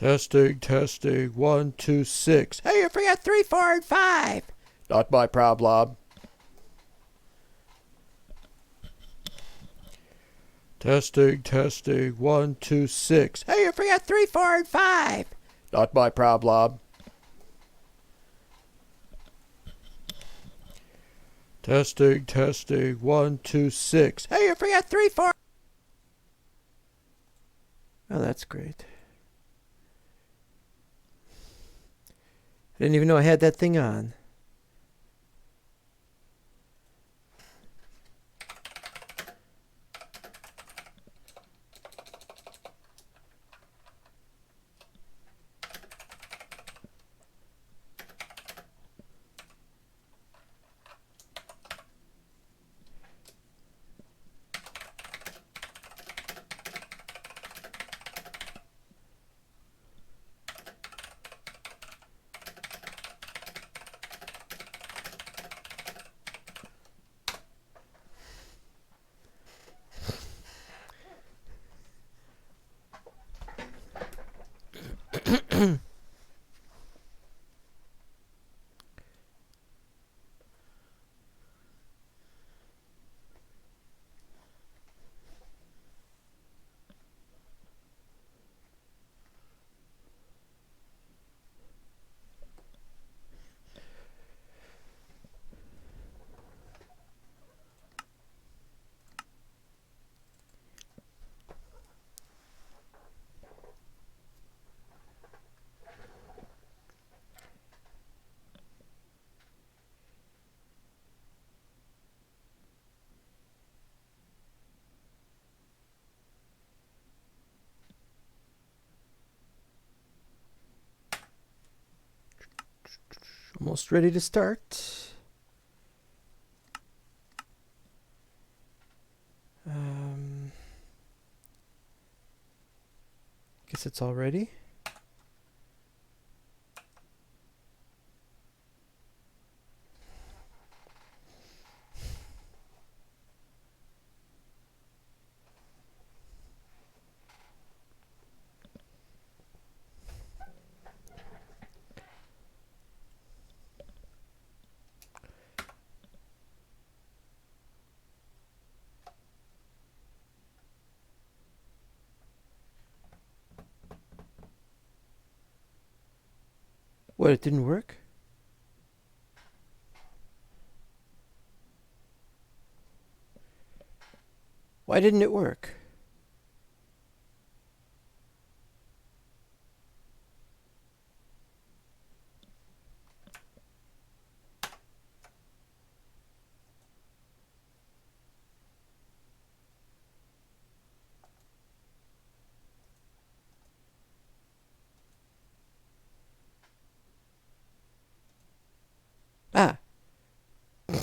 Testing, testing, 1, 2, 6. Hey, you forgot 3, 4, and 5. Not my problem. Testing, testing, 1, 2, 6. Hey, you forgot 3, 4, and 5. Not my problem. Testing, testing, 1, 2, 6. Hey, you forgot 3, 4. Oh, that's great. I didn't even know I had that thing on. Almost ready to start. Guess it's all ready. What, it didn't work? Why didn't it work? Ah. All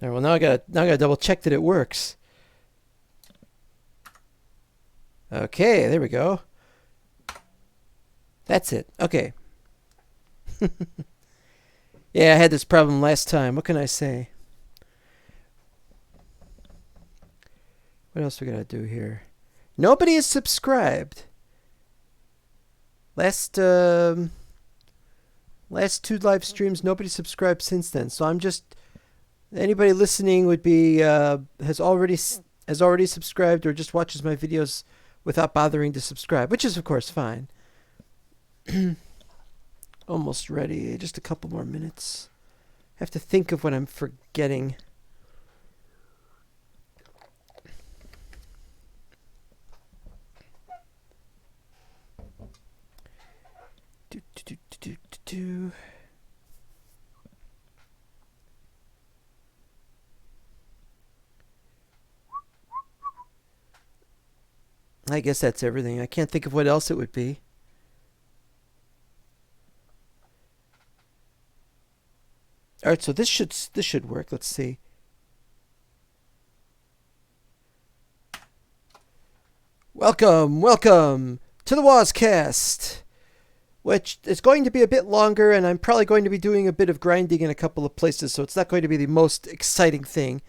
right, well, now I gotta double check that it works. Okay, there we go. That's it. Okay. Yeah, I had this problem last time. What can I say? What else we gotta do here? Nobody is subscribed. Last 2 live streams, nobody subscribed since then. So I'm just, anybody listening would be has already subscribed or just watches my videos without bothering to subscribe, which is of course fine. Almost ready. Just a couple more minutes. Have to think of what I'm forgetting. I guess that's everything. I can't think of what else it would be. All right, so this should work. Let's see. Welcome to the Wozcast, which is going to be a bit longer, and I'm probably going to be doing a bit of grinding in a couple of places, so it's not going to be the most exciting thing.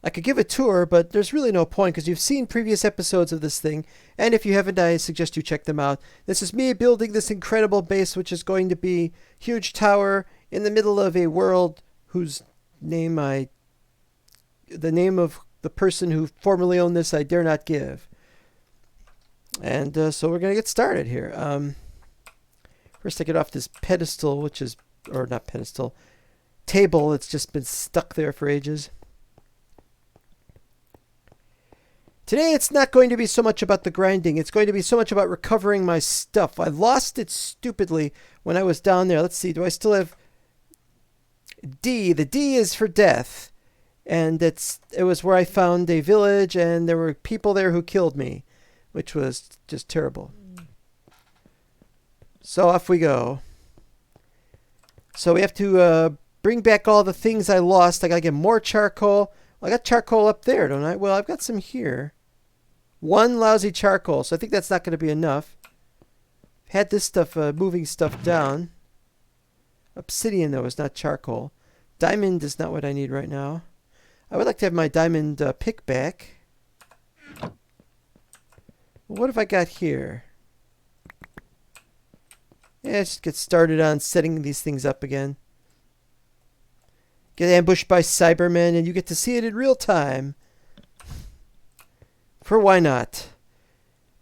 I could give a tour, but there's really no point because you've seen previous episodes of this thing. And if you haven't, I suggest you check them out. This is me building this incredible base, which is going to be huge tower in the middle of a world whose name the name of the person who formerly owned this I dare not give. And so we're going to get started here. First I get off this pedestal, or not pedestal, table. It's just been stuck there for ages. Today it's not going to be so much about the grinding. It's going to be so much about recovering my stuff. I lost it stupidly when I was down there. Let's see, do I still have D? The D is for death. And it was where I found a village and there were people there who killed me, which was just terrible. So off we go. So we have to bring back all the things I lost. I gotta get more charcoal. I got charcoal up there, don't I? Well, I've got some here. One lousy charcoal, so I think that's not going to be enough. Had this stuff, moving stuff down. Obsidian, though, is not charcoal. Diamond is not what I need right now. I would like to have my diamond pick back. Well, what have I got here? Yeah, let's just get started on setting these things up again. Get ambushed by Cybermen, and you get to see it in real time. For why not?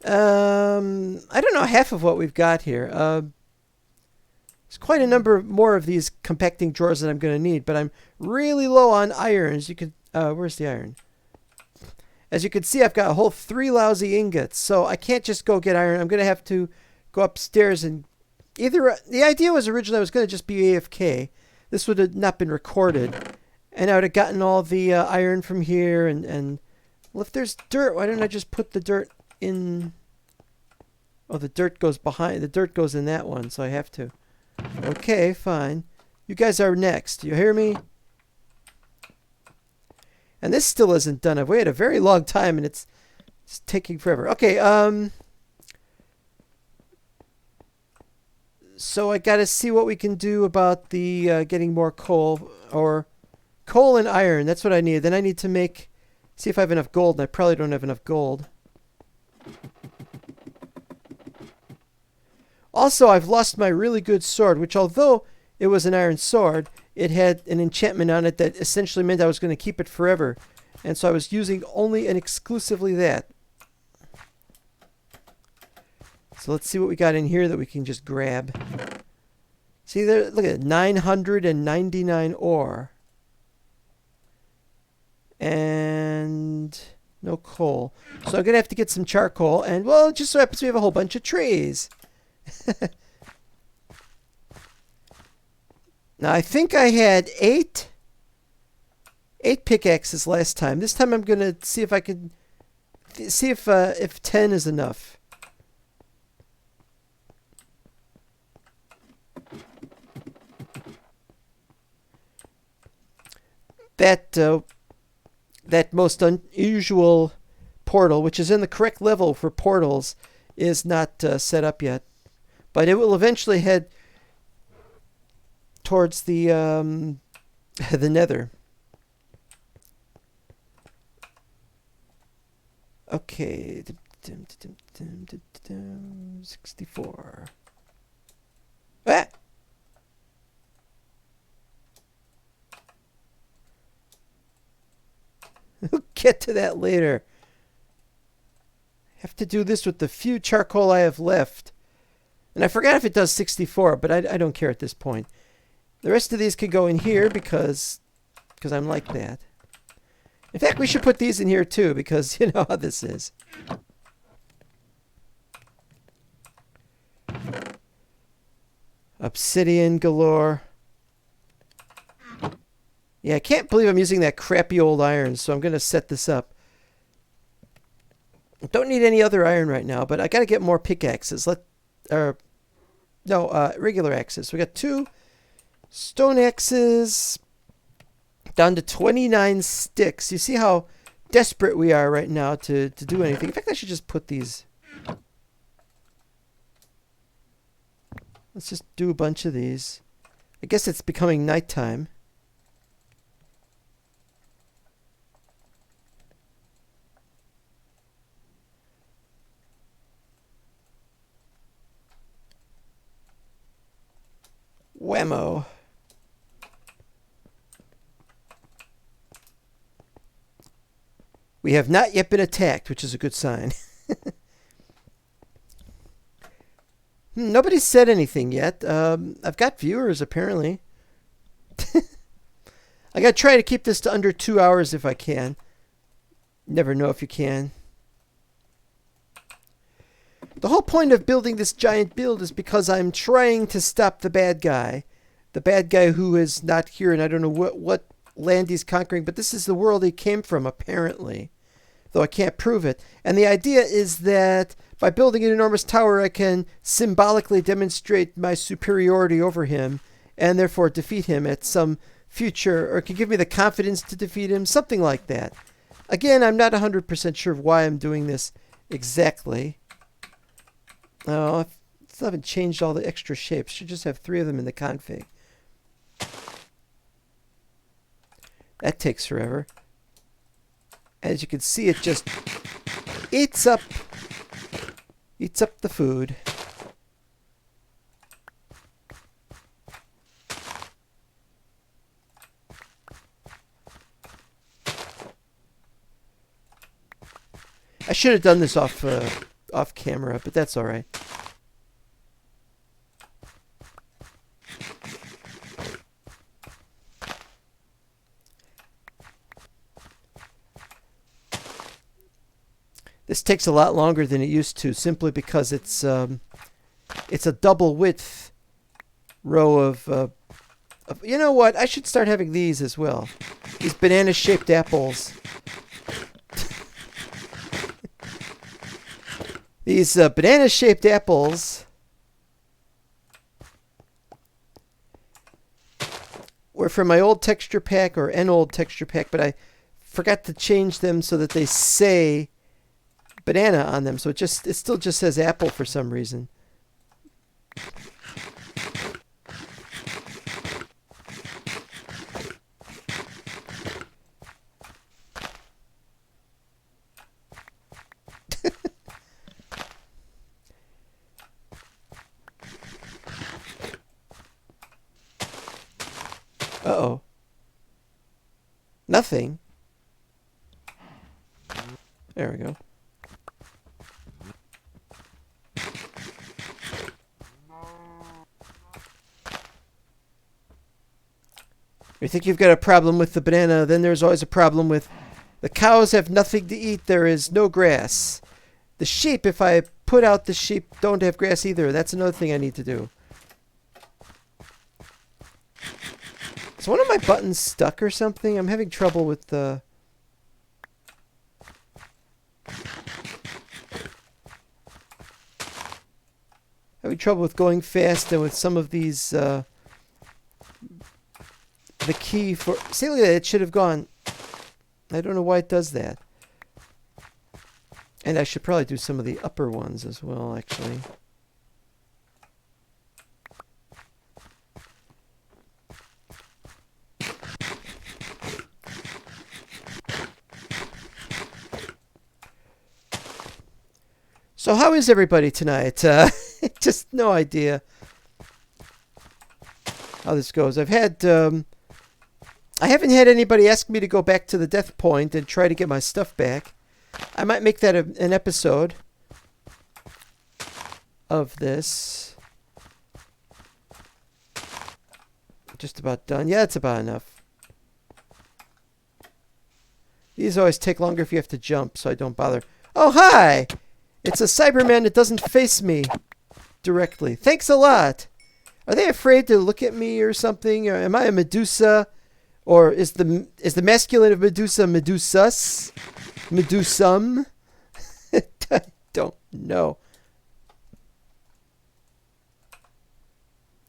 I don't know half of what we've got here. There's quite a number more of these compacting drawers that I'm going to need, but I'm really low on iron. As you can, where's the iron? As you can see, I've got a whole 3 lousy ingots, so I can't just go get iron. I'm going to have to go upstairs and either... The idea was originally I was going to just be AFK. This would have not been recorded, and I would have gotten all the iron from here, and well, if there's dirt, why don't I just put the dirt in... Oh, the dirt goes behind. The dirt goes in that one, so I have to. Okay, fine. You guys are next. You hear me? And this still isn't done. I've waited a very long time, and it's taking forever. Okay, so I got to see what we can do about the getting more coal, or coal and iron. That's what I need. Then I need to see if I have enough gold, and I probably don't have enough gold. Also, I've lost my really good sword, which although it was an iron sword, it had an enchantment on it that essentially meant I was going to keep it forever. And so I was using only and exclusively that. So let's see what we got in here that we can just grab. See there, look at it, 999 ore. And no coal. So I'm going to have to get some charcoal. And, well, it just so happens we have a whole bunch of trees. Now, I think I had 8 pickaxes last time. This time I'm going to see if I can... See if 10 is enough. That most unusual portal, which is in the correct level for portals, is not set up yet. But it will eventually head towards the the nether. Okay. 64. Ah! We'll get to that later. Have to do this with the few charcoal I have left. And I forgot if it does 64, but I don't care at this point. The rest of these could go in here because I'm like that. In fact, we should put these in here too because you know how this is. Obsidian galore. Yeah, I can't believe I'm using that crappy old iron, so I'm going to set this up. Don't need any other iron right now, but I got to get more pickaxes. Regular axes. We got 2 stone axes down to 29 sticks. You see how desperate we are right now to do anything. In fact, I should just put these. Let's just do a bunch of these. I guess it's becoming nighttime. Whammo. We have not yet been attacked, which is a good sign. Nobody's said anything yet. I've got viewers, apparently. I gotta try to keep this to under 2 hours if I can. Never know if you can. The whole point of building this giant build is because I'm trying to stop the bad guy. The bad guy who is not here, and I don't know what land he's conquering, but this is the world he came from, apparently. Though I can't prove it. And the idea is that by building an enormous tower, I can symbolically demonstrate my superiority over him, and therefore defeat him at some future, or can give me the confidence to defeat him, something like that. Again, I'm not 100% sure of why I'm doing this exactly. Oh, I still haven't changed all the extra shapes. Should just have 3 of them in the config. That takes forever. As you can see, it just eats up the food. I should have done this off camera, but that's all right. This takes a lot longer than it used to, simply because it's a double width row of you know what? I should start having these as well. These banana-shaped apples. These banana-shaped apples were from my old texture pack, or an old texture pack, but I forgot to change them so that they say banana on them. So it still just says apple for some reason. Uh-oh. Nothing. There we go. You think you've got a problem with the banana, then there's always a problem with the cows have nothing to eat. There is no grass. The sheep, if I put out the sheep, don't have grass either. That's another thing I need to do. Is one of my buttons stuck or something? I'm having trouble with the... having trouble with going fast, and with some of these... the key for... See, look at that. It should have gone... I don't know why it does that. And I should probably do some of the upper ones as well, actually. So how is everybody tonight? Just no idea how this goes. I haven't had anybody ask me to go back to the death point and try to get my stuff back. I might make that an episode of this. Just about done. Yeah, it's about enough. These always take longer if you have to jump, so I don't bother. Oh, hi! It's a Cyberman that doesn't face me directly. Thanks a lot. Are they afraid to look at me or something? Or am I a Medusa? Or is the masculine of Medusa Medusas? Medusum? I don't know.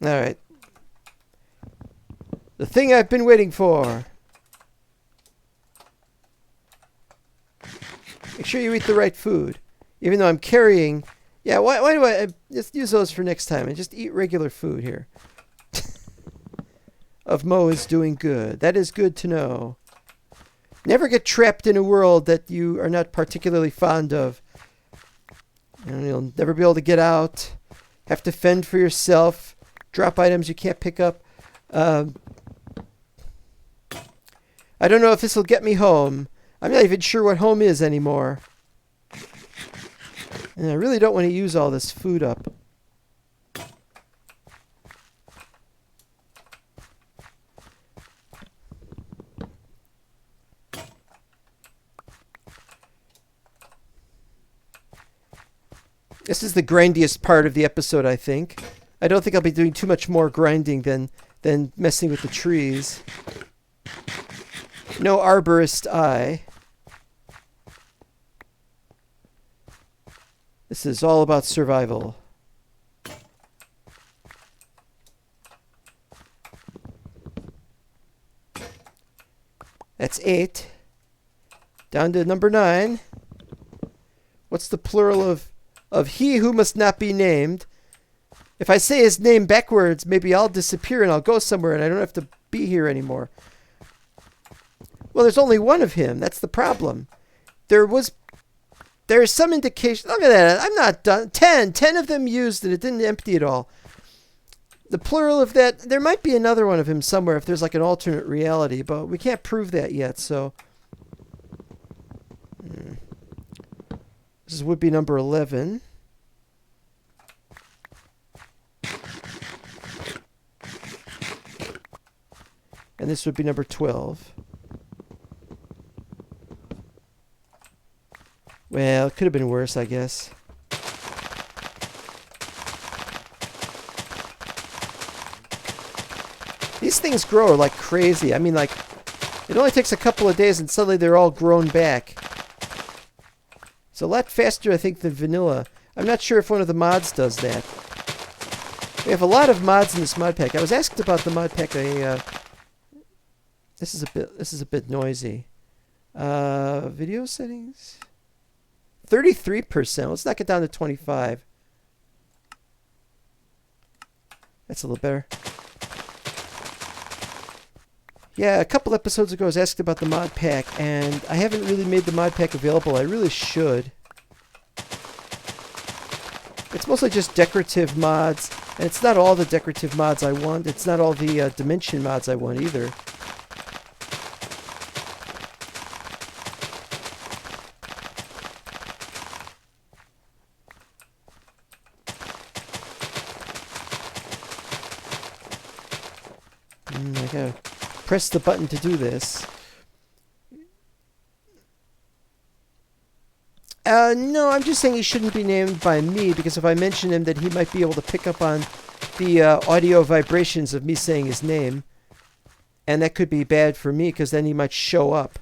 All right. The thing I've been waiting for. Make sure you eat the right food. Even though I'm carrying... Yeah, why do I... Just use those for next time and just eat regular food here. Of Mo is doing good. That is good to know. Never get trapped in a world that you are not particularly fond of. And you'll never be able to get out. Have to fend for yourself. drop items you can't pick up. I don't know if this will get me home. I'm not even sure what home is anymore. And I really don't want to use all this food up. This is the grindiest part of the episode, I think. I don't think I'll be doing too much more grinding than messing with the trees. No arborist eye. This is all about survival. That's 8. Down to number 9. What's the plural of he who must not be named? If I say his name backwards, maybe I'll disappear and I'll go somewhere and I don't have to be here anymore. Well, there's only one of him. That's the problem. There's some indication. Look at that. I'm not done. 10 of them used and it didn't empty at all. The plural of that, there might be another one of him somewhere if there's like an alternate reality, but we can't prove that yet, so. This would be number 11. And this would be number 12. Well, it could have been worse, I guess. These things grow like crazy. I mean, like, it only takes a couple of days and suddenly they're all grown back. It's a lot faster, I think, than vanilla. I'm not sure if one of the mods does that. We have a lot of mods in this mod pack. I was asked about the mod pack. This is a bit noisy. Video settings. 33%. Let's knock it down to 25. That's a little better. Yeah, a couple episodes ago I was asked about the mod pack, and I haven't really made the mod pack available. I really should. It's mostly just decorative mods, and it's not all the decorative mods I want. It's not all the dimension mods I want either. I gotta press the button to do this. No, I'm just saying he shouldn't be named by me, because if I mention him, then he might be able to pick up on the audio vibrations of me saying his name. And that could be bad for me, because then he might show up.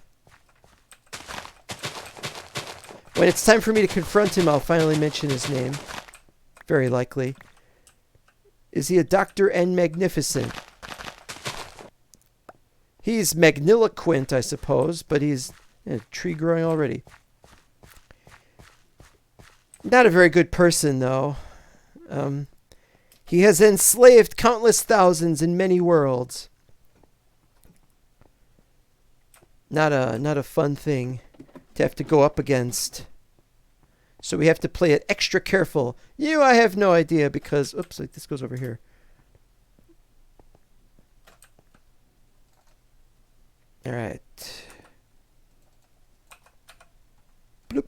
When it's time for me to confront him, I'll finally mention his name. Very likely. Is he a Dr. N Magnificent? He's magniloquent, I suppose, but he's a tree growing already. Not a very good person, though. He has enslaved countless thousands in many worlds. Not a fun thing to have to go up against. So we have to play it extra careful. I have no idea because... Oops, this goes over here. All right. Bloop.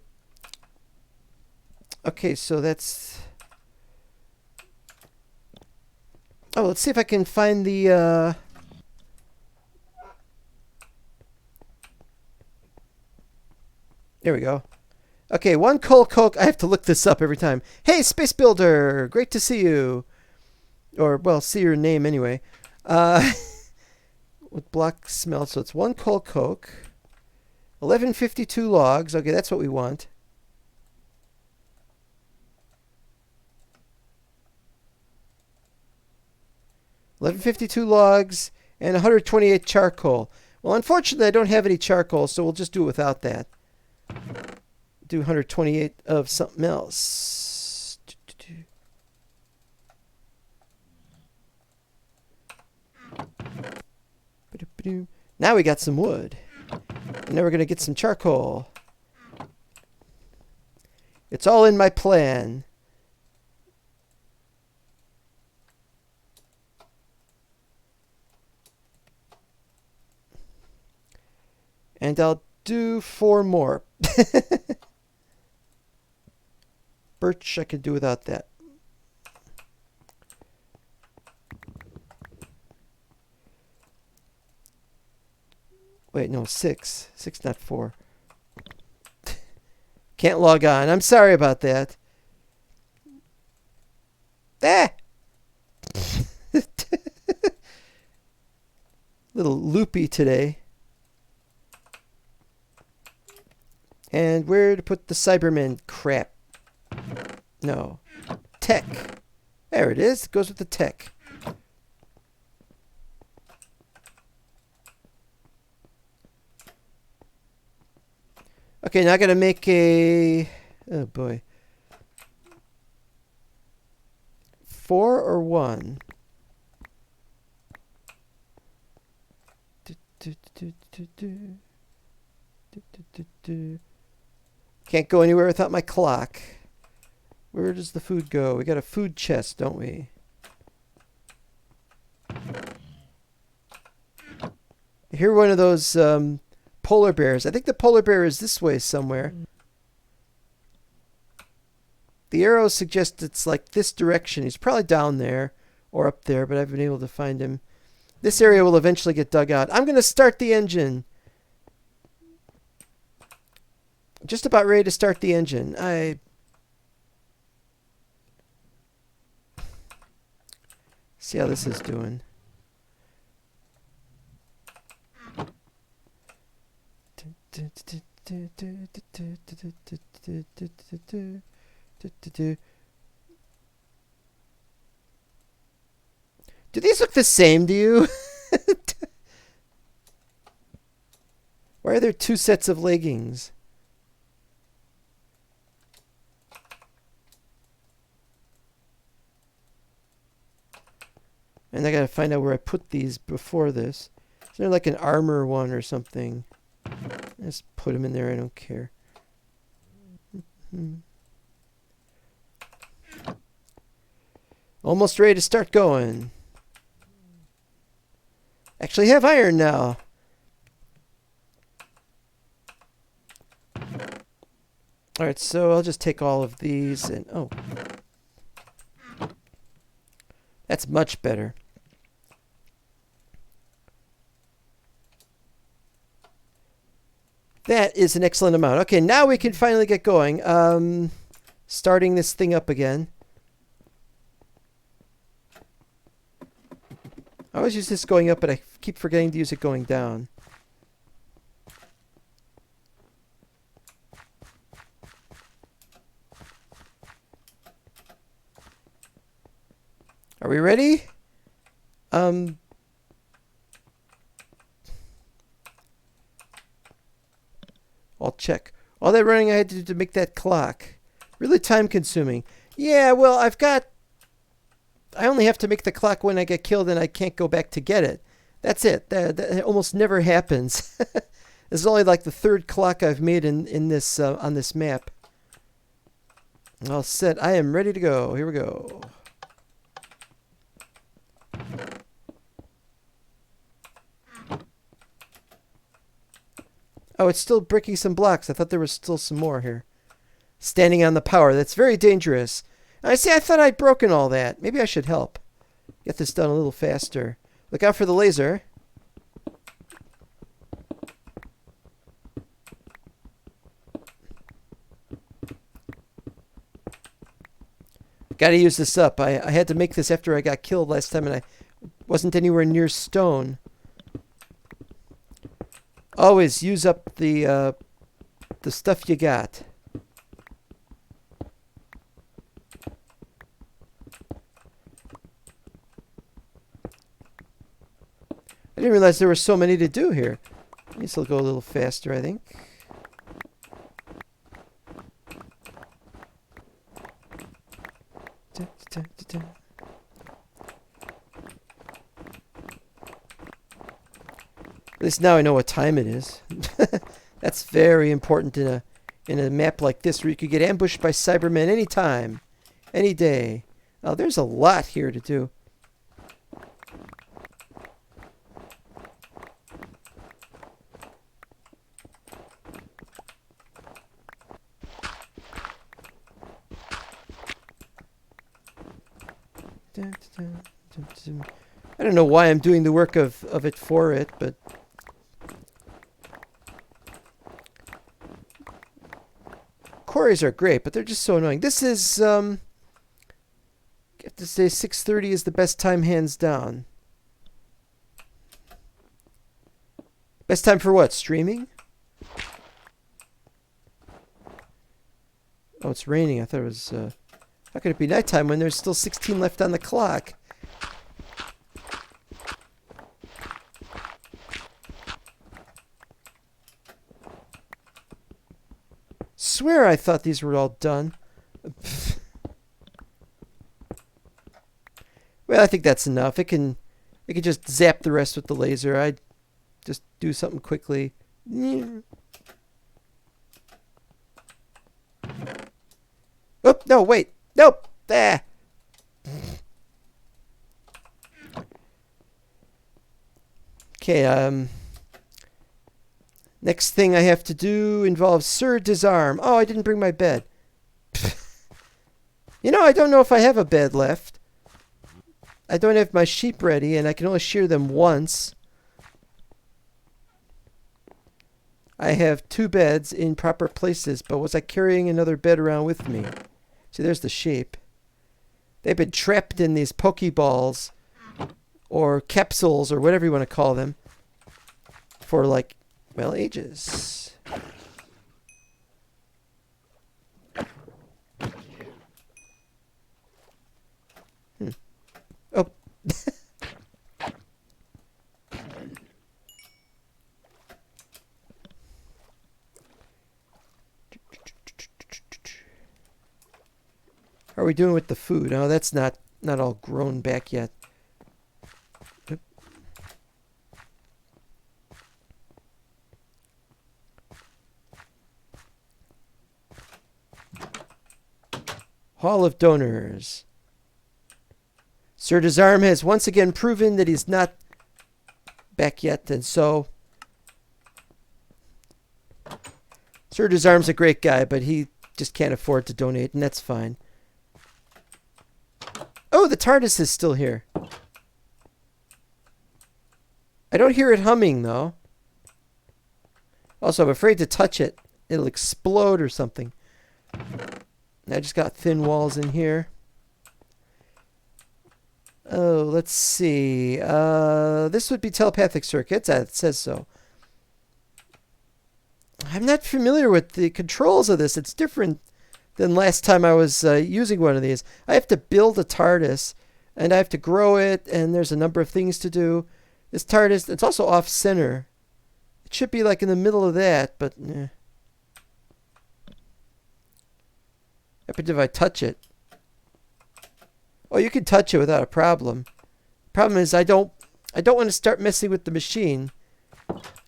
Okay, so that's... Oh, let's see if I can find the... There we go. Okay, one coal coke. I have to look this up every time. Hey, Space Builder! Great to see you. Or, well, see your name anyway. With block smell, so it's one coal coke, 1152 logs. Okay, that's what we want. $11.52 logs and 128 charcoal. Well, unfortunately, I don't have any charcoal, so we'll just do it without that. Do 128 of something else. Now we got some wood. And now we're going to get some charcoal. It's all in my plan. And I'll do 4 more. Birch I could do without that. Wait, no, 6. 6, not 4. Can't log on. I'm sorry about that. Ah! Little loopy today. And where to put the Cyberman crap? No. Tech. There it is. It goes with the tech. Okay, now I gotta make a... Oh boy. 4 or 1? Can't go anywhere without my clock. Where does the food go? We got a food chest, don't we? I hear one of those polar bears. I think the polar bear is this way somewhere. The arrow suggests it's like this direction. He's probably down there or up there, but I haven't been able to find him. This area will eventually get dug out. I'm going to start the engine. Just about ready to start the engine. See how this is doing. Do these look the same to you? Why are there 2 sets of leggings? And I gotta find out where I put these before this. Is there like an armor one or something? Just put them in there, I don't care. Almost ready to start going. Actually have iron now. Alright, so I'll just take all of these and... Oh. That's much better. That is an excellent amount. Okay, now we can finally get going. Starting this thing up again. I always use this going up, but I keep forgetting to use it going down. Are we ready? I'll check. All that running I had to do to make that clock. Really time consuming. Yeah, well, I only have to make the clock when I get killed and I can't go back to get it. That's it. That almost never happens. This is only like the 3rd clock I've made in this on this map. All set. I am ready to go. Here we go. Oh, it's still breaking some blocks. I thought there was still some more here. Standing on the power. That's very dangerous. I see, I thought I'd broken all that. Maybe I should help. Get this done a little faster. Look out for the laser. Gotta use this up. I had to make this after I got killed last time and I wasn't anywhere near stone. Always use up the stuff you got. I didn't realize there were so many to do here. This will go a little faster, I think. At least now I know what time it is. That's very important in a map like this where you could get ambushed by Cybermen anytime, any day. Oh, there's a lot here to do. I don't know why I'm doing the work of it for it, but quarries are great, but they're just so annoying. This is I have to say 6:30 is the best time, hands down. Best time for what? Streaming? Oh, it's raining. I thought it was how could it be nighttime when there's still 16 left on the clock? Swear I thought these were all done. Well, I think that's enough. It can just zap the rest with the laser. I'd just do something quickly. Oh, no, wait. Nope. There. Okay, next thing I have to do involves Sir Disarm. Oh, I didn't bring my bed. You know, I don't know if I have a bed left. I don't have my sheep ready, and I can only shear them once. I have 2 beds in proper places, but was I carrying another bed around with me? See, there's the sheep. They've been trapped in these Pokeballs, or capsules, or whatever you want to call them, for like, well, ages. Oh. How are we doing with the food? Oh, that's not all grown back yet. Oop. Hall of Donors. Sir Disarm has once again proven that he's not back yet, and so Sir Disarm's a great guy, but he just can't afford to donate, and that's fine. Oh, the TARDIS is still here. I don't hear it humming, though. Also, I'm afraid to touch it. It'll explode or something. I just got thin walls in here. Oh, let's see. This would be telepathic circuits. It says so. I'm not familiar with the controls of this. It's different than last time I was using one of these. I have to build a TARDIS, and I have to grow it, and there's a number of things to do. This TARDIS, it's also off-center. It should be like in the middle of that, but what happens if I touch it? Oh, you can touch it without a problem. Problem is I don't want to start messing with the machine.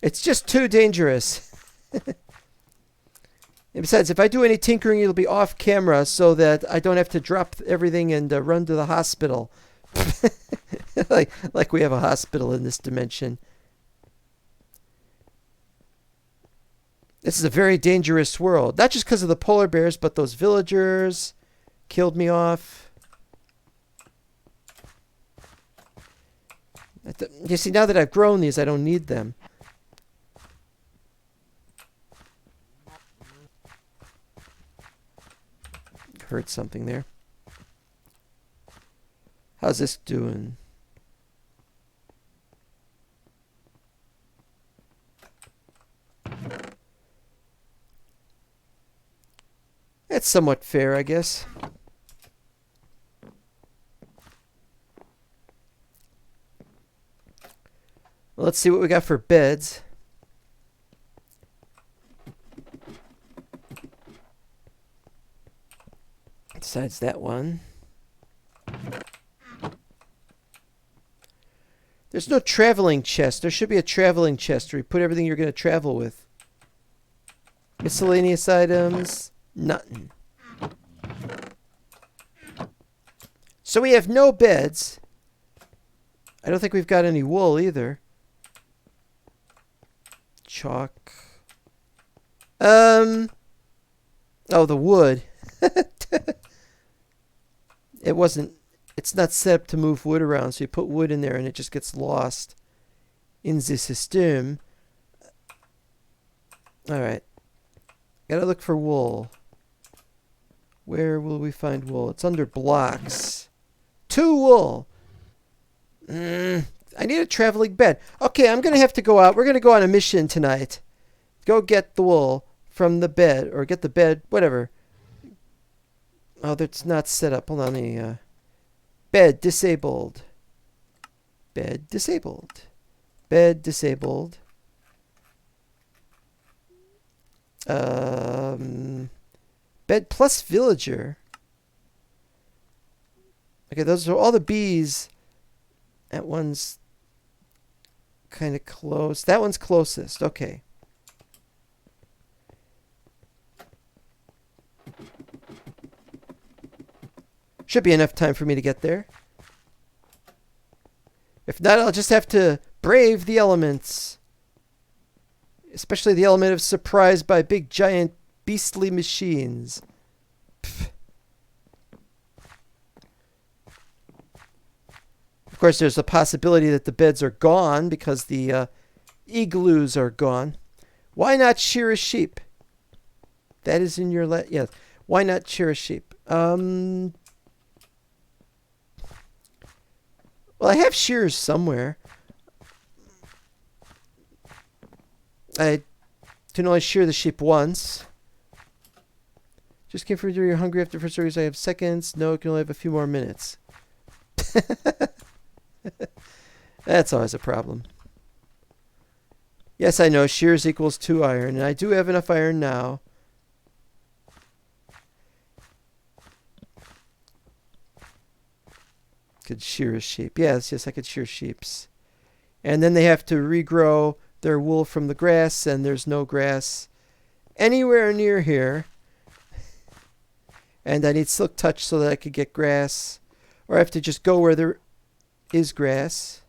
It's just too dangerous. And besides, if I do any tinkering, it'll be off camera so that I don't have to drop everything and run to the hospital. like we have a hospital in this dimension. This is a very dangerous world. Not just because of the polar bears, but those villagers killed me off. You see, now that I've grown these, I don't need them. Heard something there. How's this doing? It's somewhat fair, I guess. Well, let's see what we got for beds. Besides that one. There's no traveling chest. There should be a traveling chest where you put everything you're going to travel with. Miscellaneous items. Nothing. So we have no beds. I don't think we've got any wool either. Chalk. Oh, the wood. It wasn't it's not set up to move wood around, so you put wood in there and it just gets lost in the system. Alright. Gotta look for wool. Where will we find wool? It's under blocks. 2 wool. I need a traveling bed. Okay, I'm going to have to go out. We're going to go on a mission tonight. Go get the wool from the bed. Or get the bed, whatever. Oh, that's not set up. Hold on. Bed disabled. Bed disabled. Bed disabled. Bed plus villager. Okay, those are all the bees. That one's kind of close. That one's closest. Okay. Should be enough time for me to get there. If not, I'll just have to brave the elements. Especially the element of surprise by big, giant, beastly machines. Pfft. Of course, there's a possibility that the beds are gone because the igloos are gone. Why not shear a sheep? That is in your yes. Why not shear a sheep? Well, I have shears somewhere. I can only shear the sheep once. Just came from you're hungry after first service. I have seconds. No, I can only have a few more minutes. That's always a problem. Yes, I know. Shears equals 2 iron. And I do have enough iron now. Could shear a sheep. Yes, I could shear sheeps. And then they have to regrow their wool from the grass, and there's no grass anywhere near here. And I need silk touch so that I could get grass. Or I have to just go where there is grass.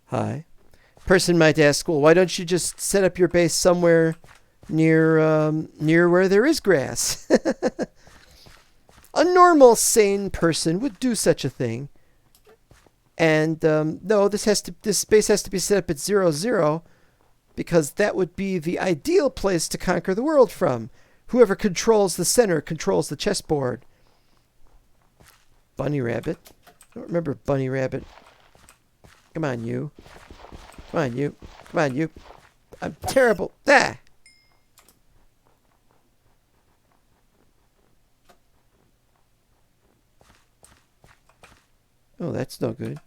Hi. Person might ask, well, why don't you just set up your base somewhere near where there is grass? A normal, sane person would do such a thing. And no, this base has to be set up at 0, because that would be the ideal place to conquer the world from. Whoever controls the center controls the chessboard. Bunny rabbit. I don't remember bunny rabbit. Come on, you. Come on, you. Come on, you. I'm terrible. Ah! Oh, that's no good.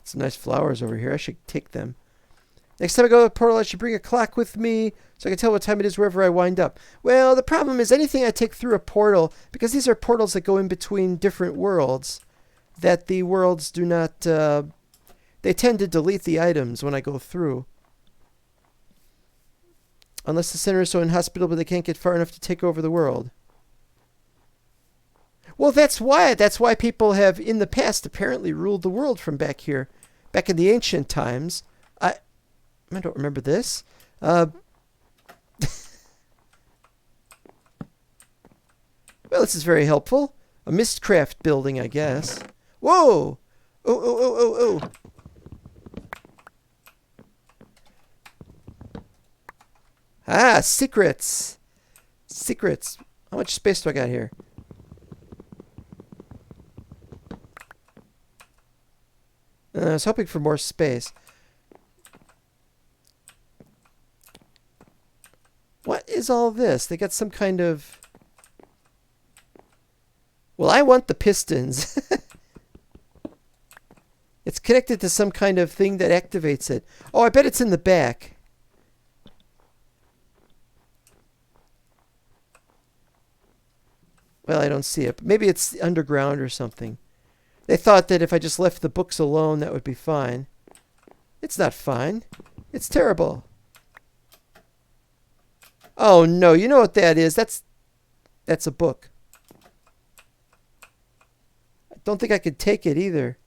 Some nice flowers over here. I should take them. Next time I go to the portal, I should bring a clock with me so I can tell what time it is wherever I wind up. Well, the problem is anything I take through a portal, because these are portals that go in between different worlds, that the worlds do not... they tend to delete the items when I go through. Unless the center is so inhospitable they can't get far enough to take over the world. Well, that's why people have, in the past, apparently ruled the world from back here. Back in the ancient times. I don't remember this. Well, this is very helpful. A mistcraft building, I guess. Whoa! Oh. Ah, secrets. Secrets. How much space do I got here? I was hoping for more space. What is all this? They got some kind of... Well, I want the pistons. It's connected to some kind of thing that activates it. Oh, I bet it's in the back. Well, I don't see it. But maybe it's underground or something. They thought that if I just left the books alone, that would be fine. It's not fine. It's terrible. Oh no, you know what that is? That's a book. I don't think I could take it either.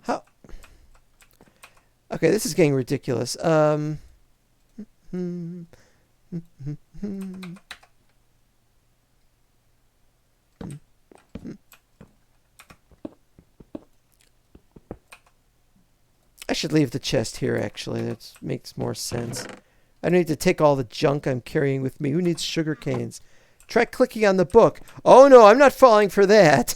How? Okay, this is getting ridiculous. I should leave the chest here, actually. That makes more sense. I don't need to take all the junk I'm carrying with me. Who needs sugar canes? Try clicking on the book. Oh no, I'm not falling for that.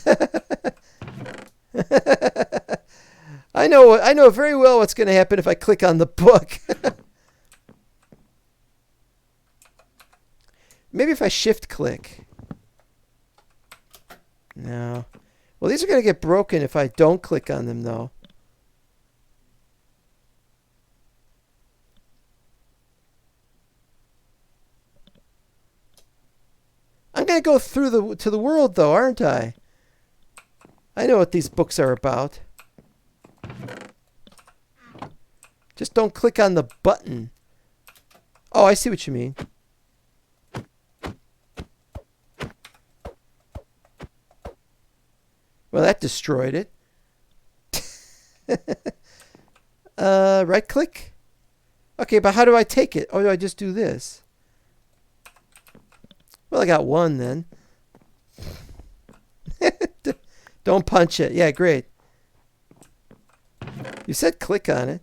I know very well what's going to happen if I click on the book. Maybe if I shift click. No. Well, these are going to get broken if I don't click on them, though. I'm going to go through to the world, though, aren't I? I know what these books are about. Just don't click on the button. Oh, I see what you mean. Well, that destroyed it. Right click? Okay, but how do I take it? Oh, do I just do this? Well, I got one then. Don't punch it. Yeah, great. You said click on it.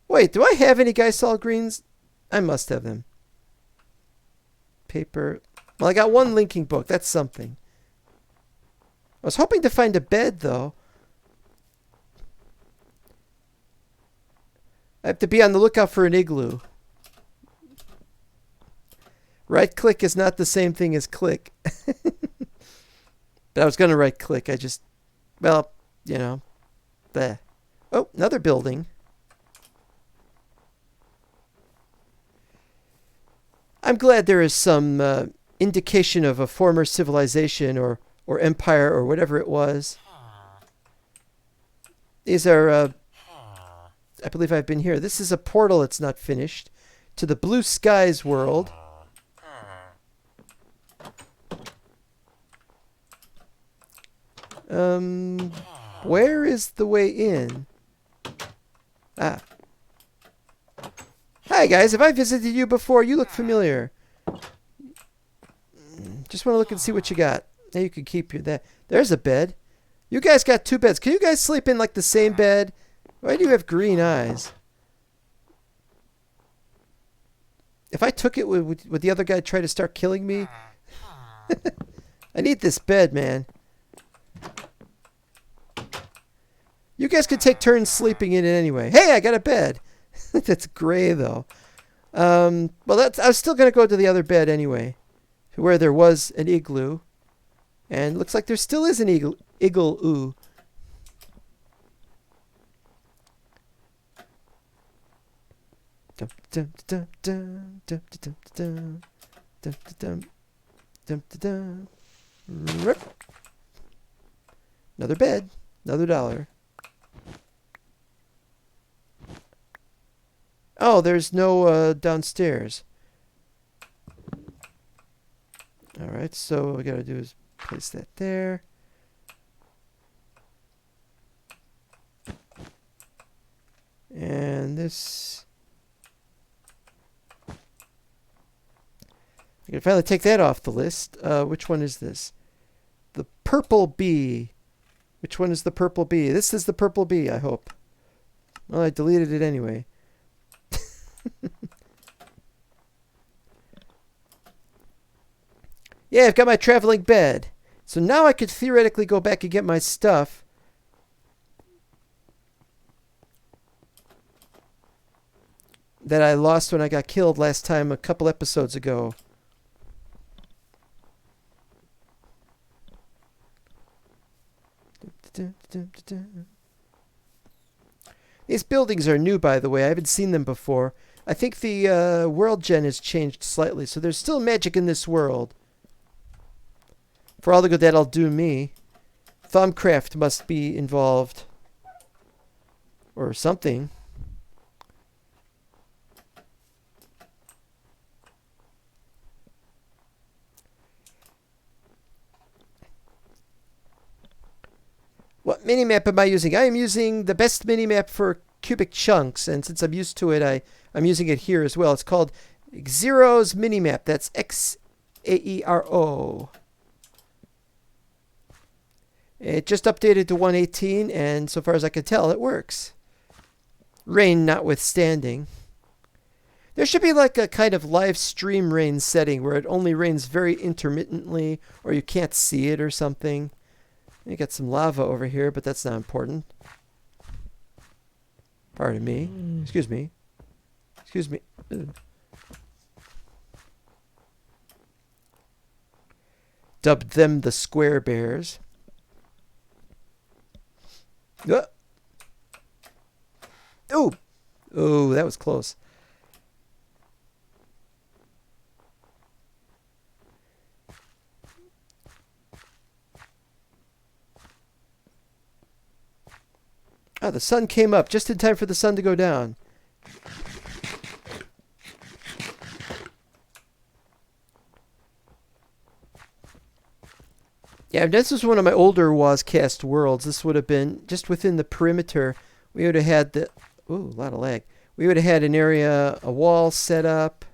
Wait, do I have any Geisel greens? I must have them. Paper. Well, I got one linking book. That's something. I was hoping to find a bed, though. I have to be on the lookout for an igloo. Right click is not the same thing as click. But I was going to right click. I just, well, you know. Bleh. Oh, another building. I'm glad there is some indication of a former civilization or empire or whatever it was. These are, I believe I've been here. This is a portal that's not finished to the blue skies world. Where is the way in? Ah. Hi guys, have I visited you before? You look familiar. Just want to look and see what you got. Now you can keep your that. There's a bed. You guys got two beds. Can you guys sleep in like the same bed? Why do you have green eyes? If I took it, would the other guy try to start killing me? I need this bed, man. You guys could take turns sleeping in it anyway. Hey, I got a bed. That's gray, though. Well, I was still going to go to the other bed anyway, where there was an igloo. And looks like there still is an igloo. Dum dum dum dum dum dum dum dum dum dum dum. Rip. Another bed, another $1. Oh, there's no downstairs. All right, so what we gotta do is place that there. And this. I can finally take that off the list. Which one is this? The purple bee. Which one is the purple bee? This is the purple bee, I hope. Well, I deleted it anyway. Yeah, I've got my traveling bed. So now I could theoretically go back and get my stuff. That I lost when I got killed last time a couple episodes ago. These buildings are new, by the way. I haven't seen them before. I think the world gen has changed slightly, so there's still magic in this world. For all the good that'll do me, Thumbcraft must be involved. or something. What minimap am I using? I am using the best minimap for cubic chunks, and since I'm used to it, I'm using it here as well. It's called Xero's Minimap. That's Xaero. It just updated to 118, and so far as I can tell, it works. Rain notwithstanding. There should be like a kind of live stream rain setting where it only rains very intermittently, or you can't see it or something. You got some lava over here, but that's not important. Pardon me. Excuse me. Excuse me. Dubbed them the Square Bears. Oh, oh, that was close. Ah, the sun came up just in time for the sun to go down. Yeah, this was one of my older Wozcast worlds. This would have been just within the perimeter. We would have had the... Ooh, a lot of lag. We would have had an area, a wall set up.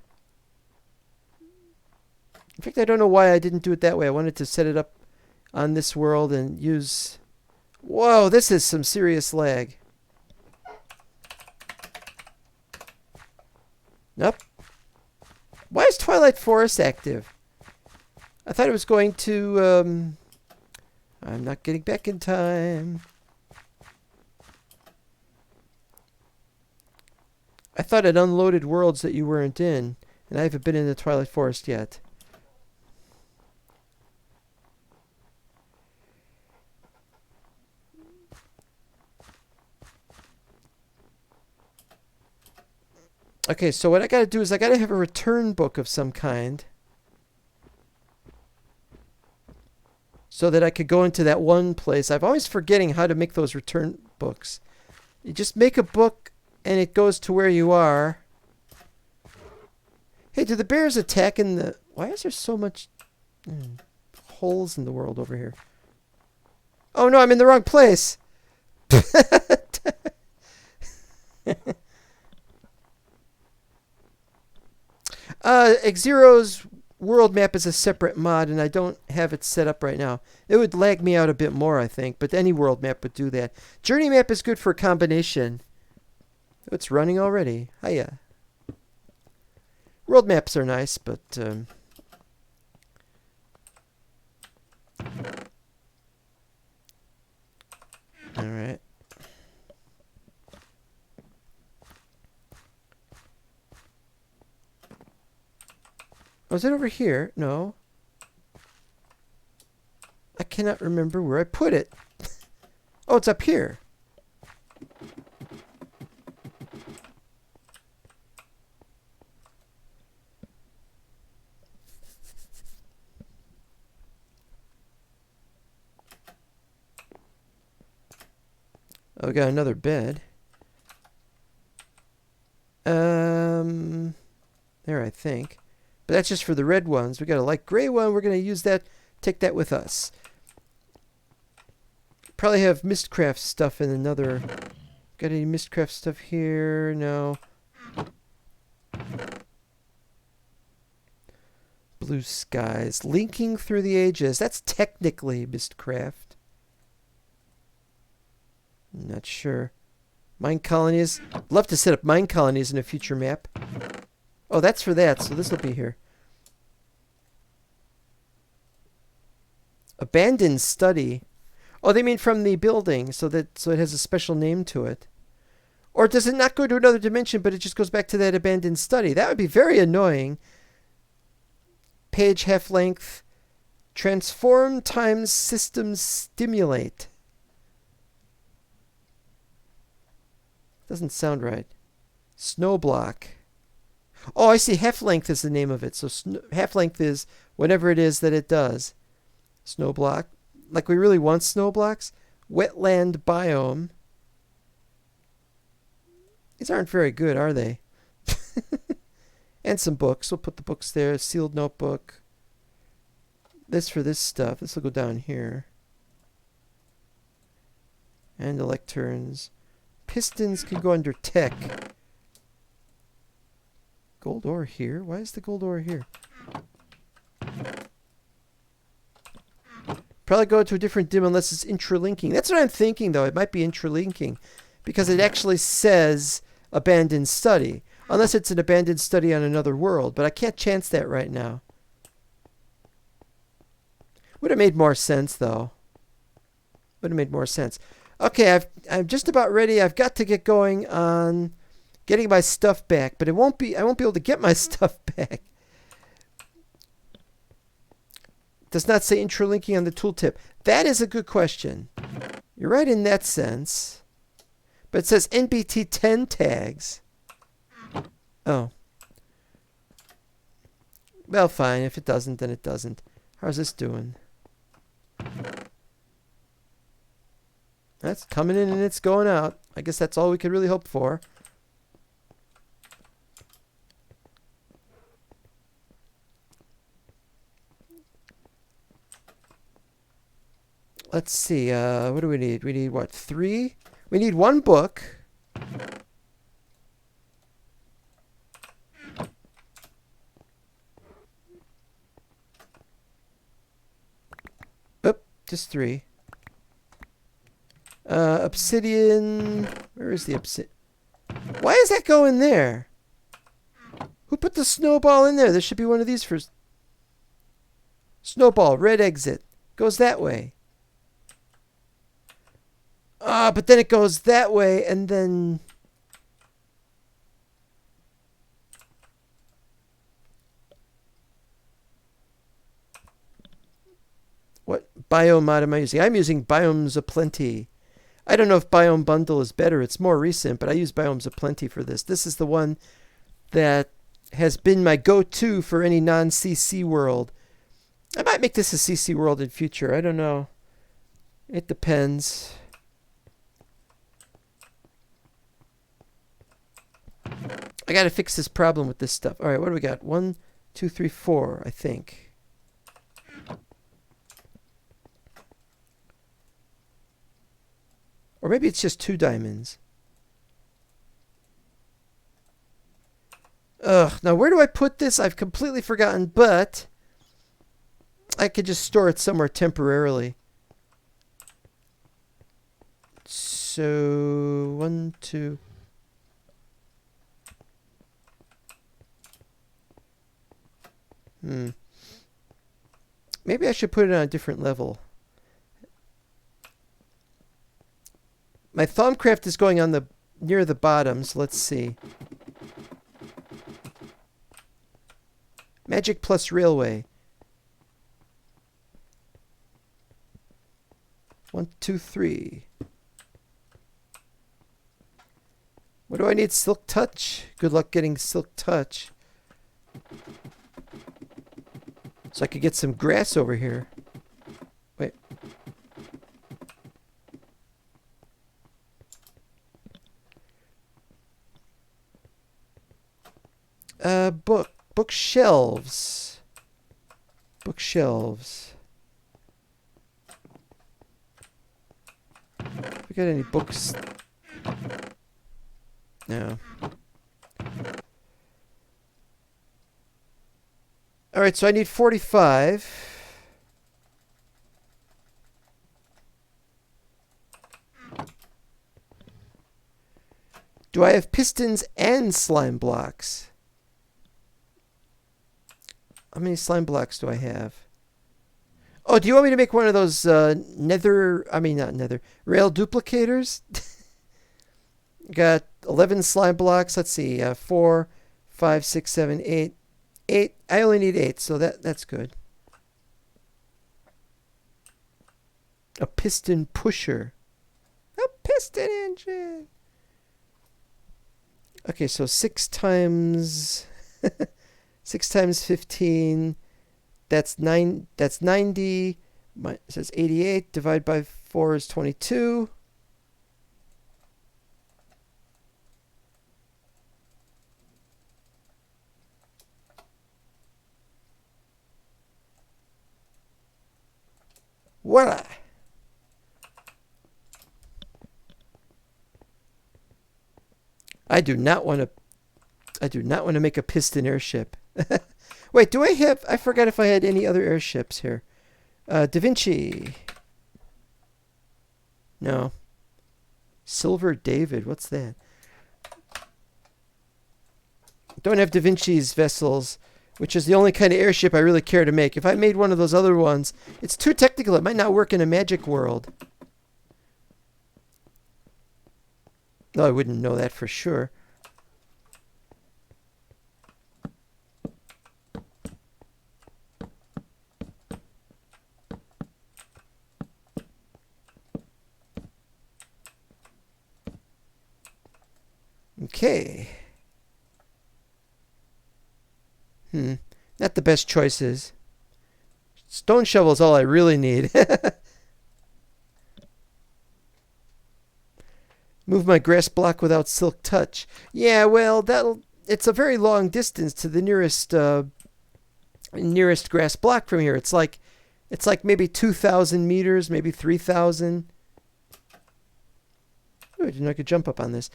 In fact, I don't know why I didn't do it that way. I wanted to set it up on this world and use... Whoa, this is some serious lag. Nope. Why is Twilight Forest active? I thought it was going to... I'm not getting back in time. I thought it unloaded worlds that you weren't in, and I haven't been in the Twilight Forest yet. Okay, so what I gotta do is I gotta have a return book of some kind, so that I could go into that one place. I'm always forgetting how to make those return books. You just make a book and it goes to where you are. Hey, do the bears attack in the... Why is there so much holes in the world over here? Oh no, I'm in the wrong place. Xero's world map is a separate mod, and I don't have it set up right now. It would lag me out a bit more, I think, but any world map would do that. Journey map is good for a combination. Oh, it's running already. Hiya. World maps are nice, but... Alright. Oh, is it over here? No. I cannot remember where I put it. Oh, it's up here. Oh, we got another bed. There, I think. But that's just for the red ones. We got a light gray one. We're going to use that. Take that with us. Probably have Mistcraft stuff in another... Got any Mistcraft stuff here? No. Blue skies. Linking through the ages. That's technically Mistcraft. Not sure. Mine colonies. Love to set up mine colonies in a future map. Oh, that's for that, so this will be here. Abandoned study. Oh, they mean from the building, so it has a special name to it. Or does it not go to another dimension, but it just goes back to that abandoned study? That would be very annoying. Page half length. Transform times system stimulate. Doesn't sound right. Snow block. Oh, I see. Half length is the name of it. So half length is whatever it is that it does. Snow block. Like we really want snow blocks. Wetland biome. These aren't very good, are they? And some books. We'll put the books there. Sealed notebook. This for this stuff. This will go down here. And the lecterns. Pistons can go under tech. Gold ore here? Why is the gold ore here? Probably go to a different dim unless it's intralinking. That's what I'm thinking, though. It might be intralinking. Because it actually says abandoned study. Unless it's an abandoned study on another world. But I can't chance that right now. Would have made more sense, though. Would have made more sense. Okay, I'm just about ready. I've got to get going on getting my stuff back. But I won't be able to get my stuff back. Does not say intralinking on the tooltip. That is a good question. You're right in that sense. But it says NBT 10 tags. Oh. Well, fine. If it doesn't, then it doesn't. How's this doing? That's coming in and it's going out. I guess that's all we could really hope for. Let's see. What do we need? We need what? 3? We need 1 book. Oop, just 3. Obsidian. Where is the obsidian? Why is that going there? Who put the snowball in there? There should be one of these for... Snowball, red exit. Goes that way. Ah, but then it goes that way, and then... What biome mod am I using? I'm using Biomes Aplenty. I don't know if Biome Bundle is better. It's more recent, but I use Biomes Aplenty for this. This is the one that has been my go-to for any non-CC world. I might make this a CC world in future. I don't know. It depends. I got to fix this problem with this stuff. All right, what do we got? 1, 2, 3, 4, I think. Or maybe it's just 2 diamonds. Ugh, now where do I put this? I've completely forgotten, but I could just store it somewhere temporarily. So, 1, 2... Maybe I should put it on a different level. My Thaumcraft is going on the near the bottom, so let's see. Magic plus Railway. 1, 2, 3. What do I need? Silk Touch? Good luck getting Silk Touch. So I could get some grass over here. Wait. Bookshelves. Bookshelves. We got any books? No. All right, so I need 45. Do I have pistons and slime blocks? How many slime blocks do I have? Oh, do you want me to make one of those not nether, rail duplicators? Got 11 slime blocks. Let's see, 4, 5, 6, 7, 8. 8. I only need 8, so that's good. A piston pusher. A piston engine. Okay, so 6 times 6 times 15. That's 9. That's 90. It says 88. Divided by 4 is 22. Voila! I do not want to make a piston airship. Wait, do I have... I forgot if I had any other airships here. Da Vinci. No. Silver David. What's that? Don't have Da Vinci's vessels, which is the only kind of airship I really care to make. If I made one of those other ones, it's too technical. It might not work in a magic world. No, I wouldn't know that for sure. Okay. Not the best choices. Stone shovel is all I really need. Move my grass block without silk touch. Yeah, well, it's a very long distance to the nearest grass block from here. It's like maybe 2,000 meters, maybe 3,000. Oh, I didn't know I could jump up on this.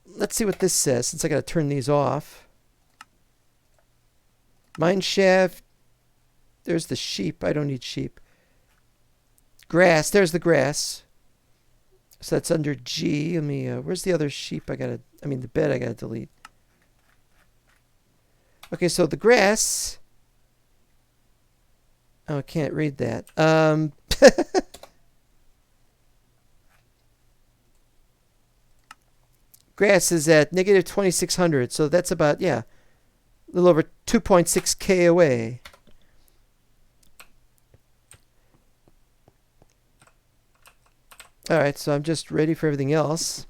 Let's see what this says, since I got to turn these off. Mine shaft. There's the sheep. I don't need sheep. Grass. There's the grass. So that's under G. Let me. Where's the other sheep? The bed I gotta delete. Okay, so the grass. Oh, I can't read that. Grass is at negative 2,600, so that's about, yeah, a little over 2.6K away. Alright, so I'm just ready for everything else.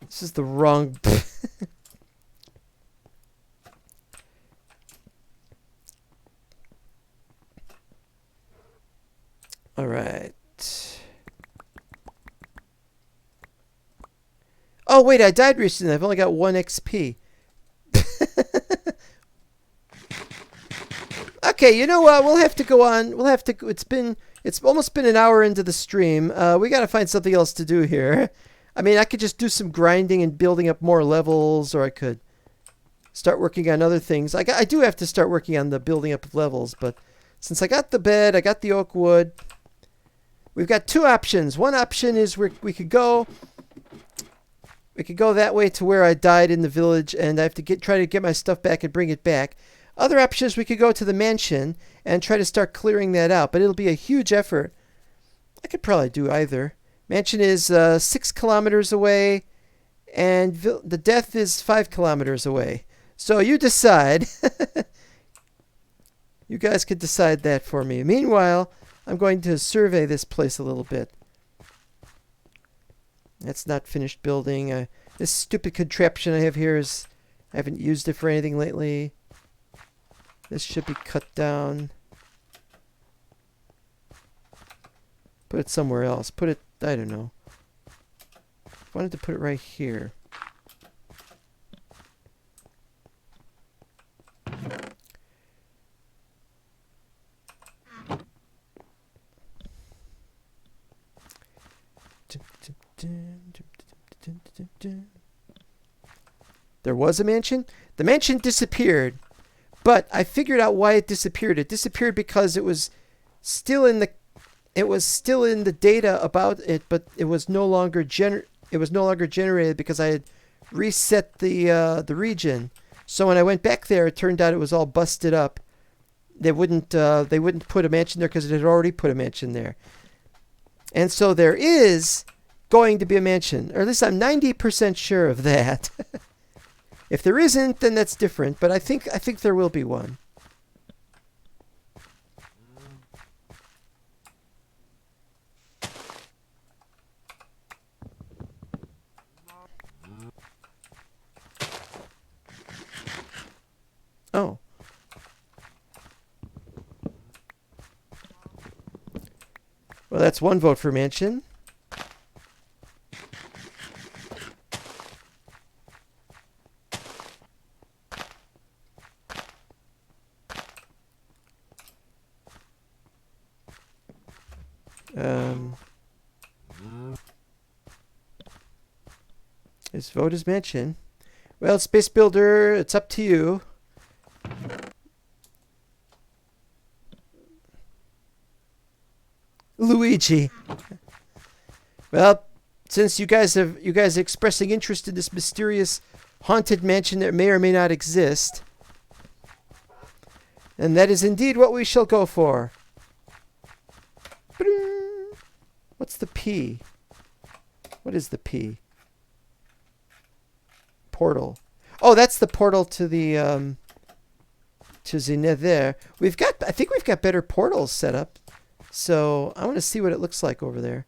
This is the wrong... Alright. Oh, wait, I died recently. I've only got 1 XP. Okay, you know what? We'll have to go on. We'll have to... It's almost been an hour into the stream. We got to find something else to do here. I mean, I could just do some grinding and building up more levels, or I could start working on other things. I do have to start working on the building up of levels, but since I got the bed, I got the oak wood, we've got 2 options. One option is we could go that way to where I died in the village, and I have to try to get my stuff back and bring it back. Other option is we could go to the mansion and try to start clearing that out, but it'll be a huge effort. I could probably do either. Mansion is 6 kilometers away, and the death is 5 kilometers away. So you decide. You guys could decide that for me. Meanwhile, I'm going to survey this place a little bit. That's not finished building. This stupid contraption I have here is... I haven't used it for anything lately. This should be cut down. Put it somewhere else. Put it... I don't know. I wanted to put it right here. There was a mansion? The mansion disappeared, but I figured out why it disappeared. It disappeared because it was still in the data about it, but it was no longer generated because I had reset the region. So when I went back there, it turned out it was all busted up. They wouldn't put a mansion there because it had already put a mansion there. And so there is going to be a mansion, or at least I'm 90% sure of that. If there isn't, then that's different, but I think there will be one. Oh. Well, that's one vote for mansion. Um, his vote is mentioned. Well, Space Builder, it's up to you. Luigi. Well, since you guys are expressing interest in this mysterious haunted mansion that may or may not exist, and that is indeed what we shall go for. What's the P? What is the P? Portal. Oh, that's the portal to the Nether. I think we've got better portals set up. So I want to see what it looks like over there.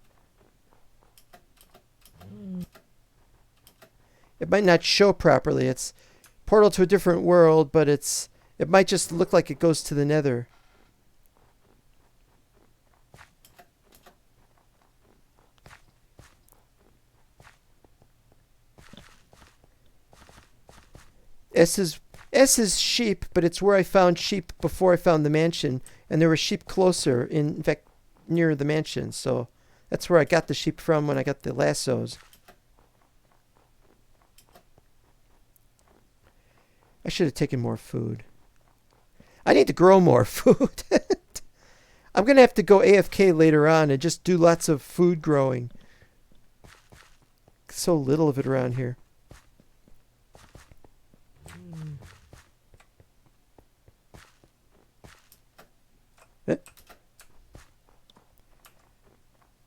It might not show properly. It's portal to a different world, but it might just look like it goes to the Nether. S is sheep, but it's where I found sheep before I found the mansion, and there were sheep closer, in fact, near the mansion. So that's where I got the sheep from when I got the lassos. I should have taken more food. I need to grow more food. I'm going to have to go AFK later on and just do lots of food growing. So little of it around here.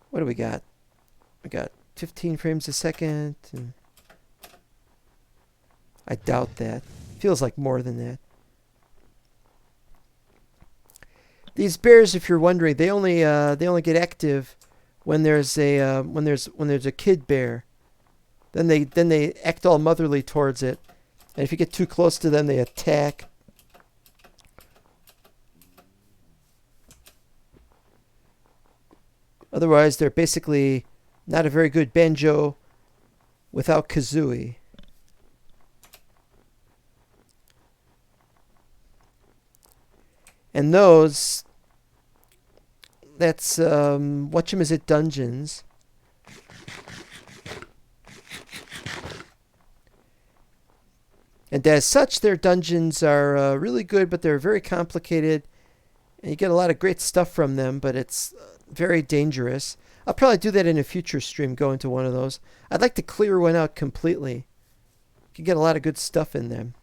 What do we got? We got 15 frames a second. I doubt that. Feels like more than that. These bears, if you're wondering, they only get active when there's a kid bear. Then they act all motherly towards it, and if you get too close to them, they attack. Otherwise, they're basically not a very good banjo without kazooie. And that's whatchamazit dungeons. And as such, their dungeons are really good, but they're very complicated. And you get a lot of great stuff from them, but it's very dangerous. I'll probably do that in a future stream, go into one of those. I'd like to clear one out completely. You can get a lot of good stuff in them.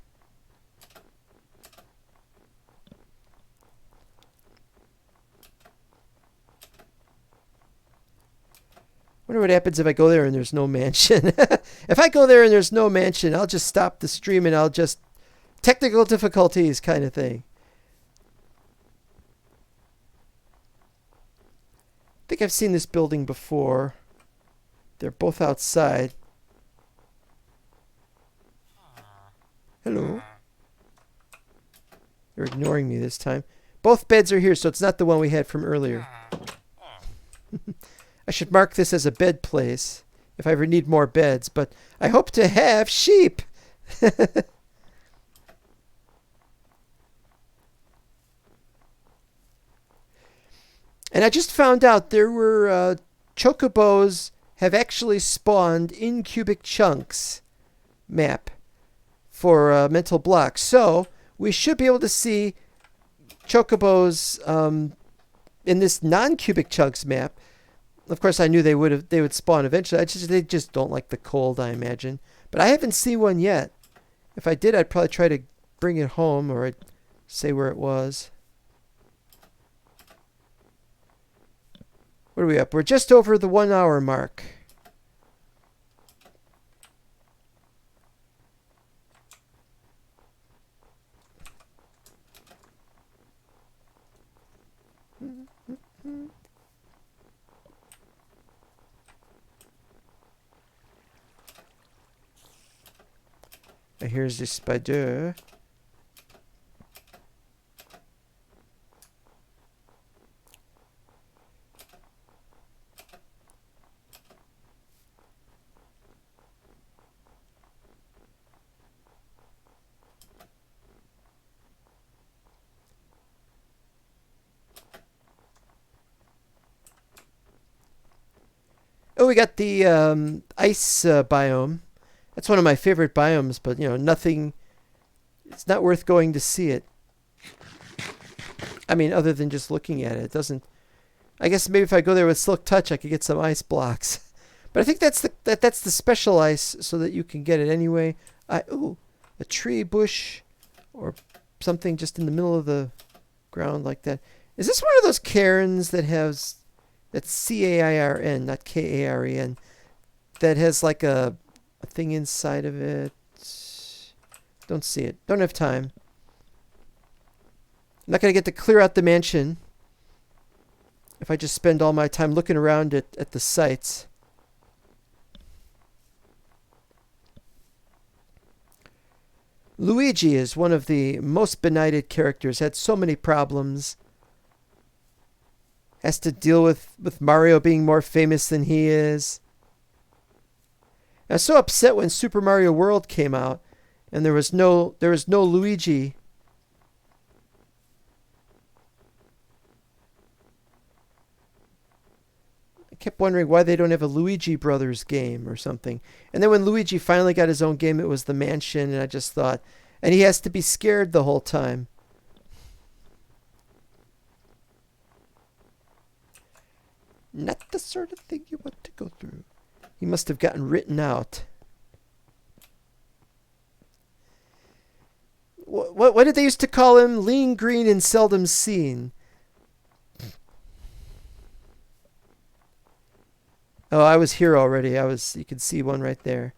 Wonder what happens if I go there and there's no mansion. If I go there and there's no mansion, I'll just stop the stream and I'll just... Technical difficulties kind of thing. I think I've seen this building before. They're both outside. Hello. They're ignoring me this time. Both beds are here, so it's not the one we had from earlier. I should mark this as a bed place if I ever need more beds, but I hope to have sheep. And I just found out there were chocobos have actually spawned in cubic chunks map for mental blocks. So we should be able to see chocobos in this non-cubic chunks map. Of course, I knew they would spawn eventually. They just don't like the cold, I imagine. But I haven't seen one yet. If I did, I'd probably try to bring it home, or I'd say where it was. What are we up? We're just over the 1 hour mark. Here's the spider. we got the ice biome. That's one of my favorite biomes, but nothing. It's not worth going to see it. I mean, other than just looking at it, it doesn't. I guess maybe if I go there with Silk Touch, I could get some ice blocks. But I think that's the special ice, so that you can get it anyway. A tree bush, or something just in the middle of the ground like that. Is this one of those cairns that has that's CAIRN, not KAREN, that has like a thing inside of it? Don't see it. Don't have time. I'm not gonna get to clear out the mansion if I just spend all my time looking around at the sites. Luigi is one of the most benighted characters. Had so many problems. Has to deal with Mario being more famous than he is. I was so upset when Super Mario World came out and there was no Luigi. I kept wondering why they don't have a Luigi Brothers game or something. And then when Luigi finally got his own game, it was the mansion, and I just thought, and he has to be scared the whole time. Not the sort of thing you want to go through. He must have gotten written out. What did they used to call him? Lean, green, and seldom seen. Oh, I was here already. You can see one right there.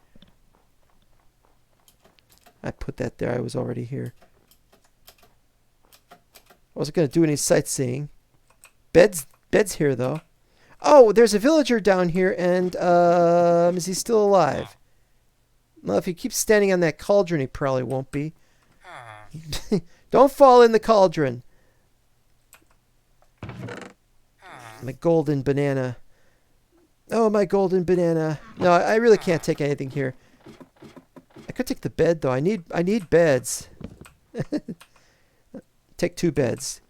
I put that there. I was already here. I wasn't going to do any sightseeing. Bed's here, though. Oh, there's a villager down here, and is he still alive? Well, if he keeps standing on that cauldron, he probably won't be. Don't fall in the cauldron. My golden banana. Oh, my golden banana. No, I really can't take anything here. I could take the bed, though. I need beds. Take 2 beds.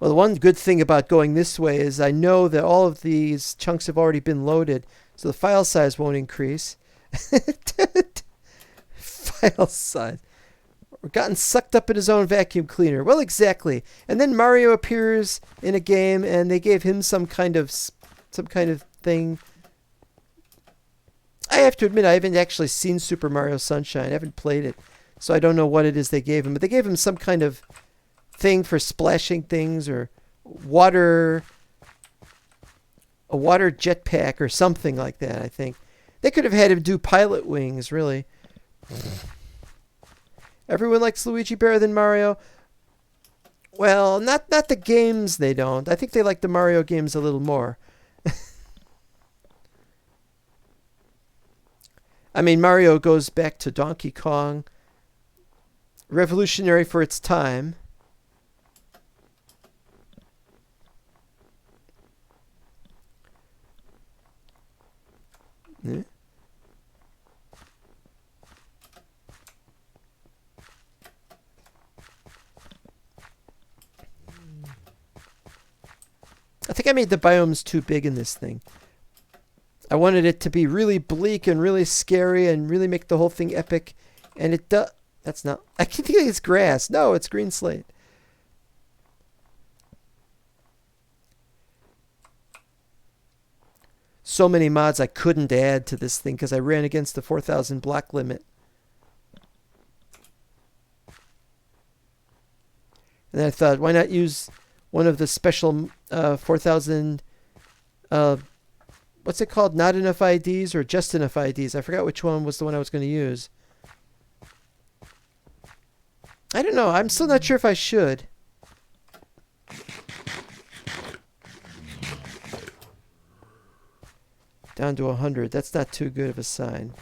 Well, the one good thing about going this way is I know that all of these chunks have already been loaded, so the file size won't increase. File size. Or gotten sucked up in his own vacuum cleaner. Well, exactly. And then Mario appears in a game, and they gave him some kind of thing. I have to admit, I haven't actually seen Super Mario Sunshine. I haven't played it, so I don't know what it is they gave him. But they gave him some kind of thing for splashing things, or a water jetpack or something like that. I think they could have had him do pilot wings, really. Everyone likes Luigi better than Mario. Well, not the games, they don't. I think they like the Mario games a little more. I mean, Mario goes back to Donkey Kong. Revolutionary for its time. Yeah. I think I made the biomes too big in this thing. I wanted it to be really bleak and really scary and really make the whole thing epic. And it does. That's not. I keep thinking it's grass. No, it's green slate. So many mods I couldn't add to this thing because I ran against the 4,000 block limit. And then I thought, why not use one of the special 4,000, what's it called? Not enough IDs or just enough IDs? I forgot which one was the one I was going to use. I don't know. I'm still not sure if I should. Down to 100. That's not too good of a sign.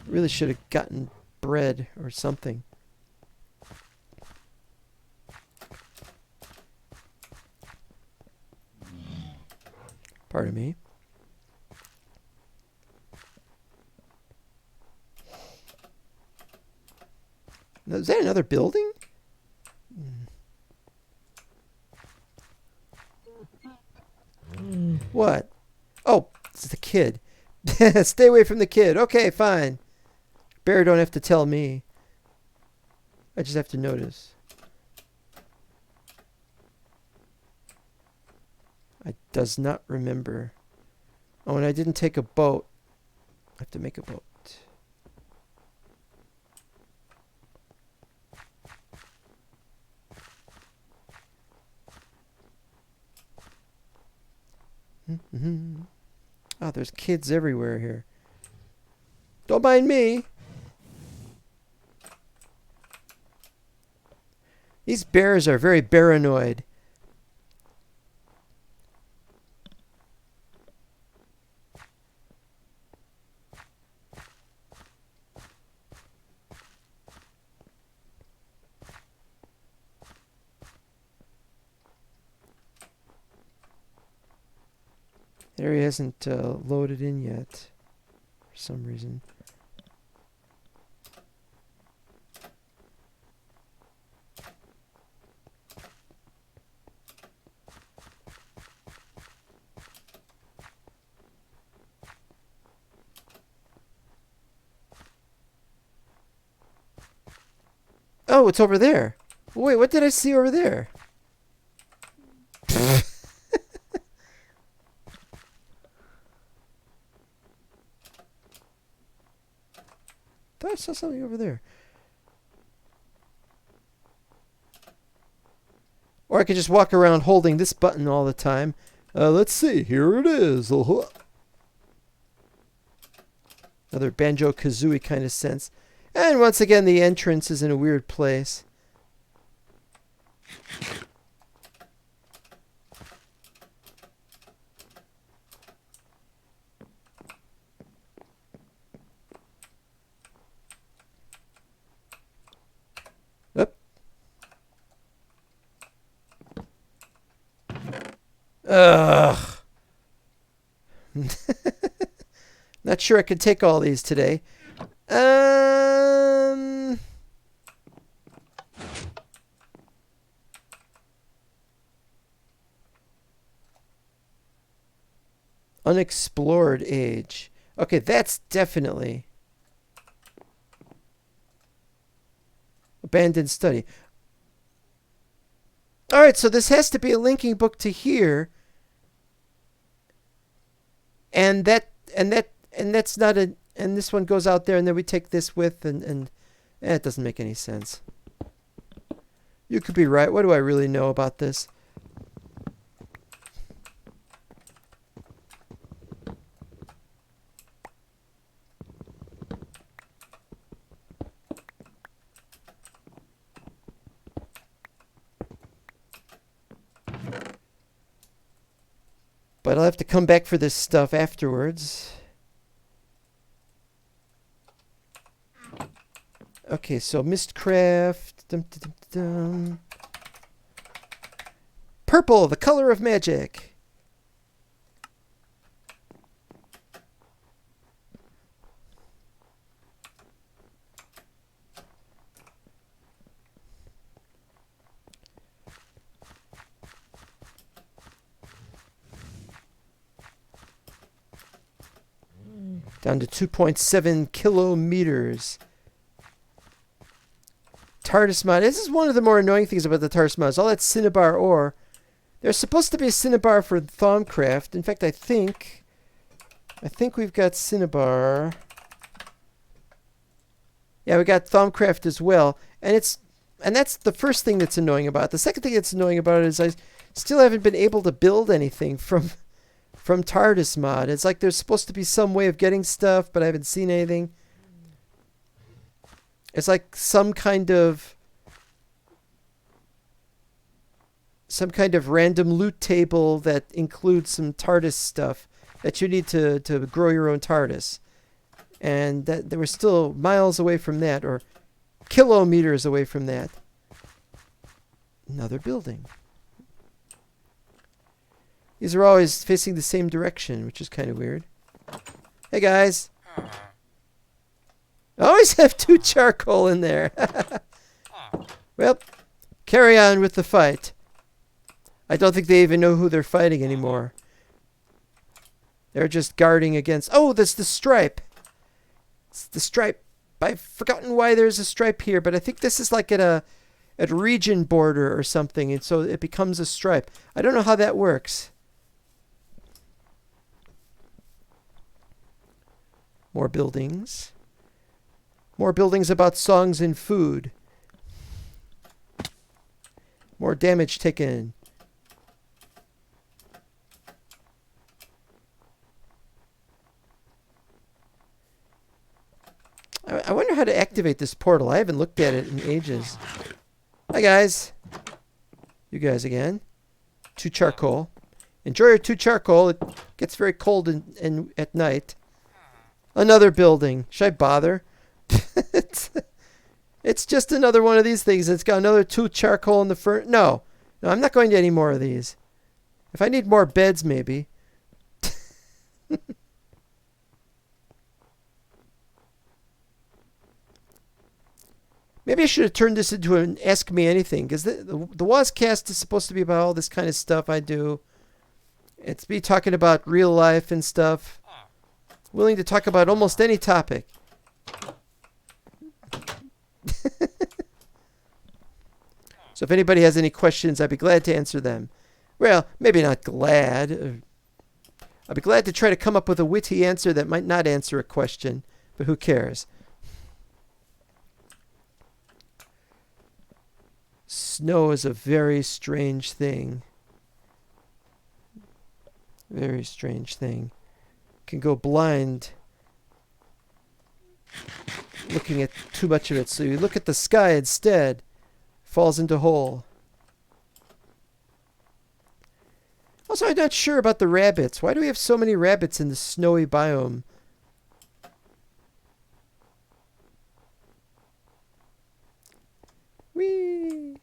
Really should have gotten bread or something. Pardon me. Is that another building? What? Oh, it's the kid. Stay away from the kid. Okay, fine. Bear don't have to tell me. I just have to notice. I does not remember. Oh, and I didn't take a boat. I have to make a boat. Mm-hmm. Oh, there's kids everywhere here. Don't mind me. These bears are very paranoid. There he hasn't loaded in yet for some reason. Oh, it's over there. Wait, what did I see over there? I saw something over there. Or I could just walk around holding this button all the time. Let's see. Here it is. Another Banjo-Kazooie kind of sense. And once again, the entrance is in a weird place. Up. Ugh. Not sure I could take all these today. Unexplored age. Okay, that's definitely abandoned study. All right, so this has to be a linking book to here, and that's not a. And this one goes out there, and then we take this with, and it doesn't make any sense. You could be right. What do I really know about this? But I'll have to come back for this stuff afterwards. Okay, so Mistcraft. Dum, dum, dum, dum. Purple, the color of magic. Down to 2.7 kilometers. TARDIS mod. This is one of the more annoying things about the TARDIS mods. All that Cinnabar ore. There's supposed to be a Cinnabar for Thaumcraft. In fact, I think we've got Cinnabar. Yeah, we got Thaumcraft as well. And that's the first thing that's annoying about it. The second thing that's annoying about it is I still haven't been able to build anything from TARDIS mod. It's like there's supposed to be some way of getting stuff, but I haven't seen anything. It's like some kind of random loot table that includes some TARDIS stuff that you need to grow your own TARDIS. And that they were still miles away from that, or kilometers away from that. Another building. These are always facing the same direction, which is kind of weird. Hey guys. I always have 2 charcoal in there. Well, carry on with the fight. I don't think they even know who they're fighting anymore. They're just guarding against... Oh, that's the stripe. It's the stripe. I've forgotten why there's a stripe here, but I think this is like at a region border or something, and so it becomes a stripe. I don't know how that works. More buildings. More buildings about songs and food. More damage taken. I wonder how to activate this portal. I haven't looked at it in ages. Hi, guys. You guys again. 2 charcoal. Enjoy your 2 charcoal. It gets very cold at night. Another building. Should I bother? It's just another one of these things. It's got another 2 charcoal in the front. No, I'm not going to any more of these. If I need more beds, maybe. Maybe I should have turned this into an Ask Me Anything, because the Wozcast is supposed to be about all this kind of stuff I do. It's me talking about real life and stuff. Willing to talk about almost any topic. So if anybody has any questions, I'd be glad to answer them. Well, maybe not glad. I'd be glad to try to come up with a witty answer that might not answer a question, but who cares? Snow is a very strange thing. Very strange thing. Can go blind looking at too much of it. So you look at the sky instead. Falls into hole. Also, I'm not sure about the rabbits. Why do we have so many rabbits in the snowy biome? Whee!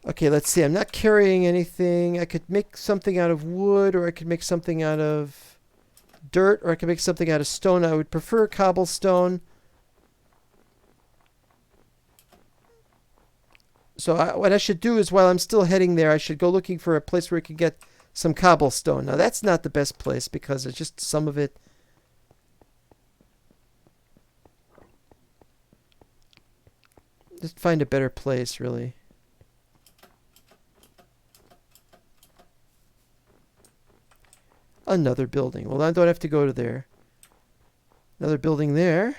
Okay, let's see. I'm not carrying anything. I could make something out of wood, or I could make something out of dirt, or I could make something out of stone. I would prefer cobblestone. So what I should do is, while I'm still heading there, I should go looking for a place where I can get some cobblestone. Now, that's not the best place, because it's just some of it. Just find a better place, really. Another building. Well, I don't have to go to there. Another building there.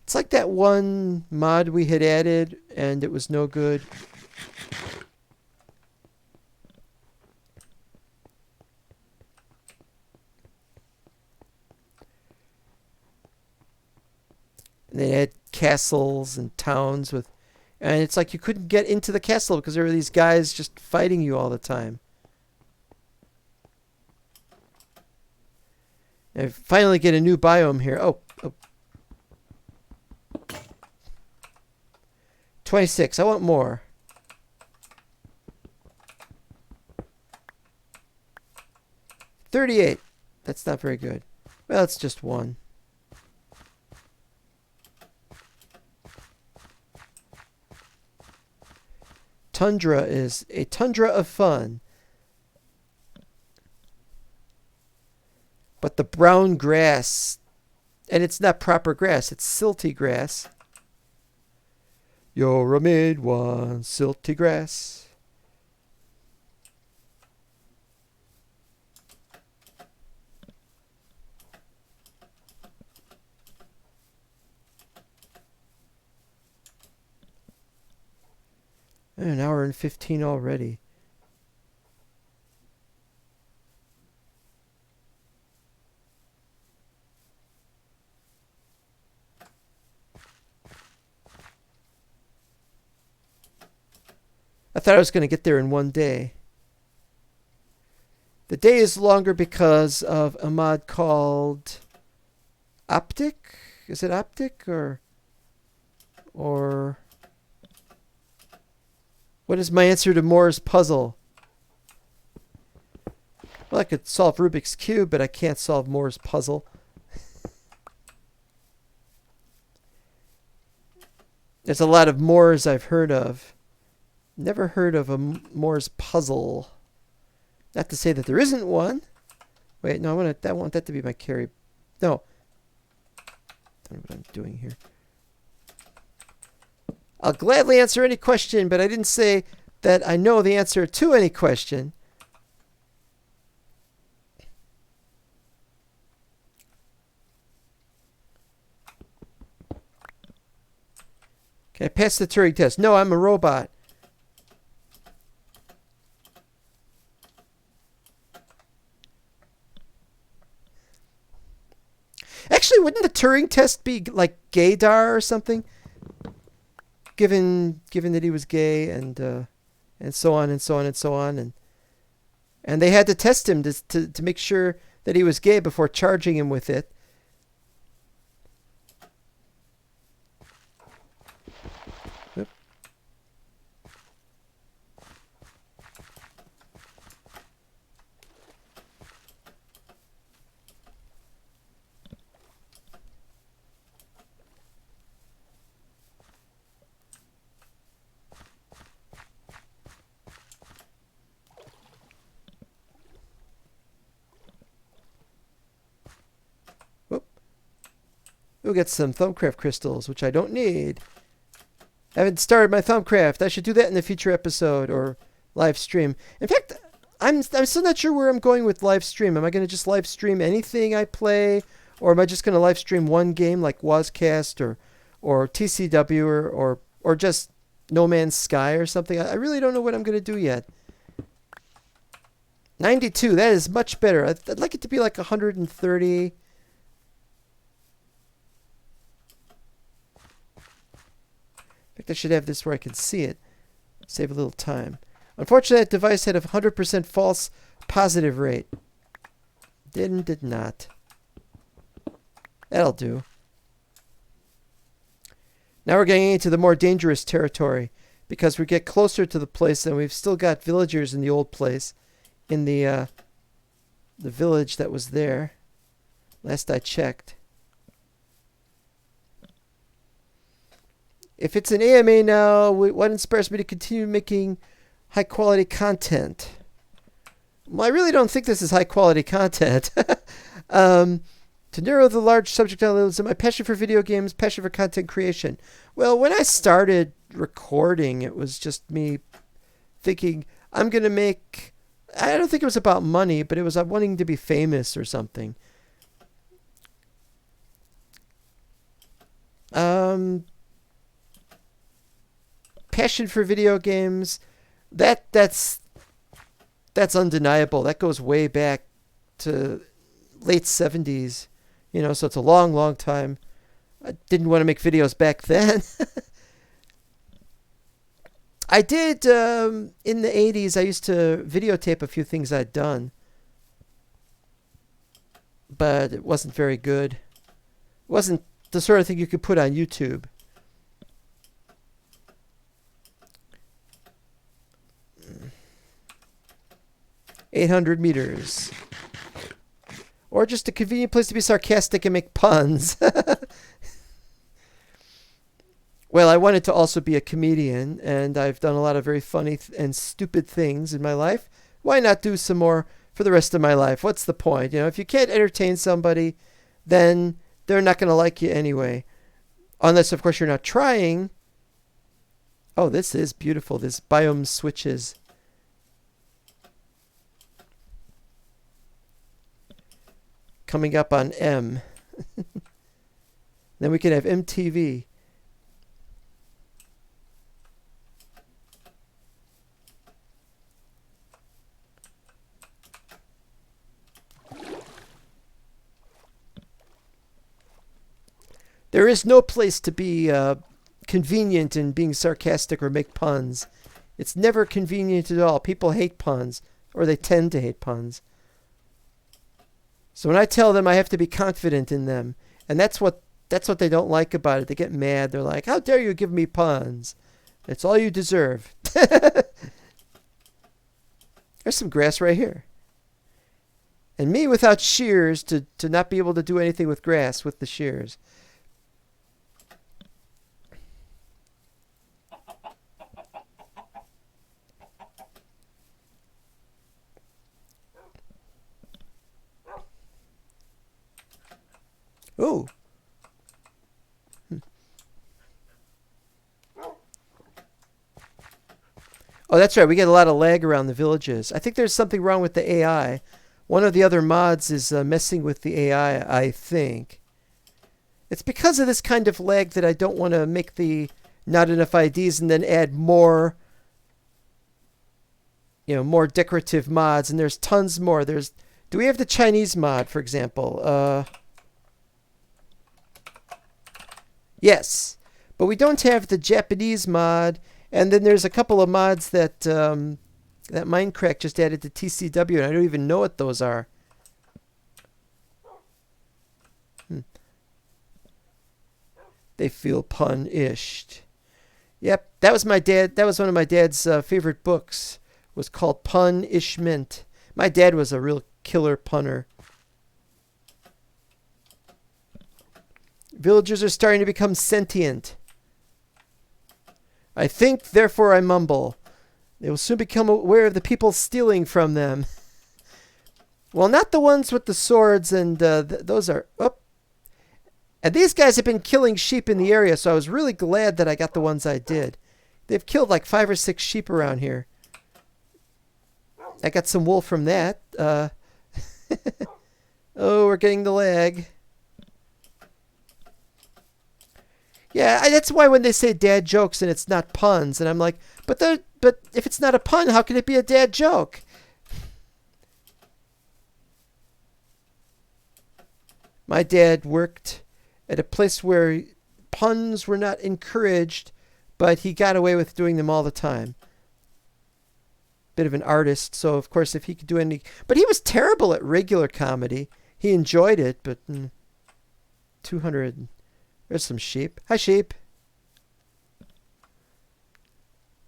It's like that one mod we had added, and it was no good. And they had castles and towns with... And it's like you couldn't get into the castle because there were these guys just fighting you all the time. And I finally get a new biome here. Oh. 26. I want more. 38. That's not very good. Well, it's just one. Tundra is a tundra of fun. But the brown grass, and it's not proper grass, it's silty grass. You're a mid one, silty grass. An hour and 15 already. I thought I was going to get there in one day. The day is longer because of a mod called Optic. Is it Optic or Or what is my answer to Moore's puzzle? Well, I could solve Rubik's Cube, but I can't solve Moore's puzzle. There's a lot of Moores I've heard of. Never heard of a Moore's puzzle. Not to say that there isn't one. Wait, no, I want that to be my carry. No. I don't know what I'm doing here. I'll gladly answer any question, but I didn't say that I know the answer to any question. Can I pass the Turing test? No, I'm a robot. Actually, wouldn't the Turing test be like gaydar or something? Given that he was gay and so on and so on and so on, and they had to test him to make sure that he was gay before charging him with it. Oop. We'll get some Thumbcraft crystals, which I don't need. I haven't started my Thumbcraft. I should do that in a future episode or live stream. In fact, I'm still not sure where I'm going with live stream. Am I going to just live stream anything I play? Or am I just going to live stream one game like Wozcast or TCW or just No Man's Sky or something? I really don't know what I'm going to do yet. 92, that is much better. I'd like it to be like 130. In fact, I should have this where I can see it. Save a little time. Unfortunately, that device had a 100% false positive rate. Did not. That'll do. Now we're getting into the more dangerous territory because we get closer to the place and we've still got villagers in the old place. In the village that was there. Last I checked. If it's an AMA now, what inspires me to continue making high-quality content? Well, I really don't think this is high-quality content. To narrow the large subject matter, my passion for video games, passion for content creation. Well, when I started recording, it was just me thinking, I'm going to make... I don't think it was about money, but it was wanting to be famous or something. Passion for video games, that's undeniable. That goes way back to late 70s, so it's a long, long time. I didn't want to make videos back then. I did, in the 80s, I used to videotape a few things I'd done. But it wasn't very good. It wasn't the sort of thing you could put on YouTube. "800 meters. Or just a convenient place to be sarcastic and make puns. Well, I wanted to also be a comedian, and I've done a lot of very funny and stupid things in my life. Why not do some more for the rest of my life? What's the point? If you can't entertain somebody, then they're not going to like you anyway. Unless, of course, you're not trying. Oh, this is beautiful. This biome switches. Coming up on M. Then we can have MTV. There is no place to be convenient in being sarcastic or make puns. It's never convenient at all. People hate puns, or they tend to hate puns. So when I tell them I have to be confident in them, and that's what That's what they don't like about it. They get mad. They're like, "How dare you give me puns? It's all you deserve." There's some grass right here. And me without shears to not be able to do anything with grass with the shears. Ooh. Oh, that's right. We get a lot of lag around the villages. I think there's something wrong with the AI. One of the other mods is messing with the AI, I think. It's because of this kind of lag that I don't want to make the not enough IDs and then add more, more decorative mods. And there's tons more. Do we have the Chinese mod, for example? Yes. But we don't have the Japanese mod. And then there's a couple of mods that that Minecraft just added to TCW, and I don't even know what those are. They feel punished. Yep, that was my dad. That was one of my dad's favorite books. Was called Punishment. My dad was a real killer punner. Villagers are starting to become sentient. I think, therefore I mumble. They will soon become aware of the people stealing from them. Well, not the ones with the swords, and those are... Oh. And these guys have been killing sheep in the area, so I was really glad that I got the ones I did. They've killed like 5 or 6 sheep around here. I got some wool from that. Oh, we're getting the lag. Yeah, that's why when they say dad jokes and it's not puns, and I'm like, but if it's not a pun, how can it be a dad joke? My dad worked at a place where puns were not encouraged, but he got away with doing them all the time. Bit of an artist, so of course if he could do any... But he was terrible at regular comedy. He enjoyed it, but... 200... There's some sheep. Hi, sheep.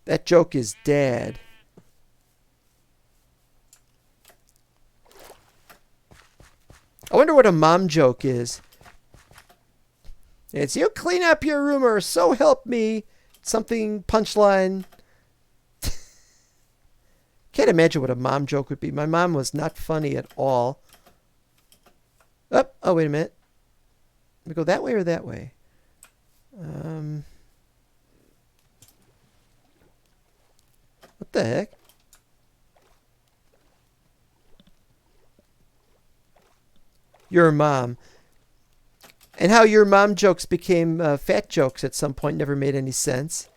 That joke is dad. I wonder what a mom joke is. It's you clean up your room or so help me. Something punchline. Can't imagine what a mom joke would be. My mom was not funny at all. Oh, wait a minute. We go that way or that way? What the heck? Your mom. And how your mom jokes became fat jokes at some point never made any sense.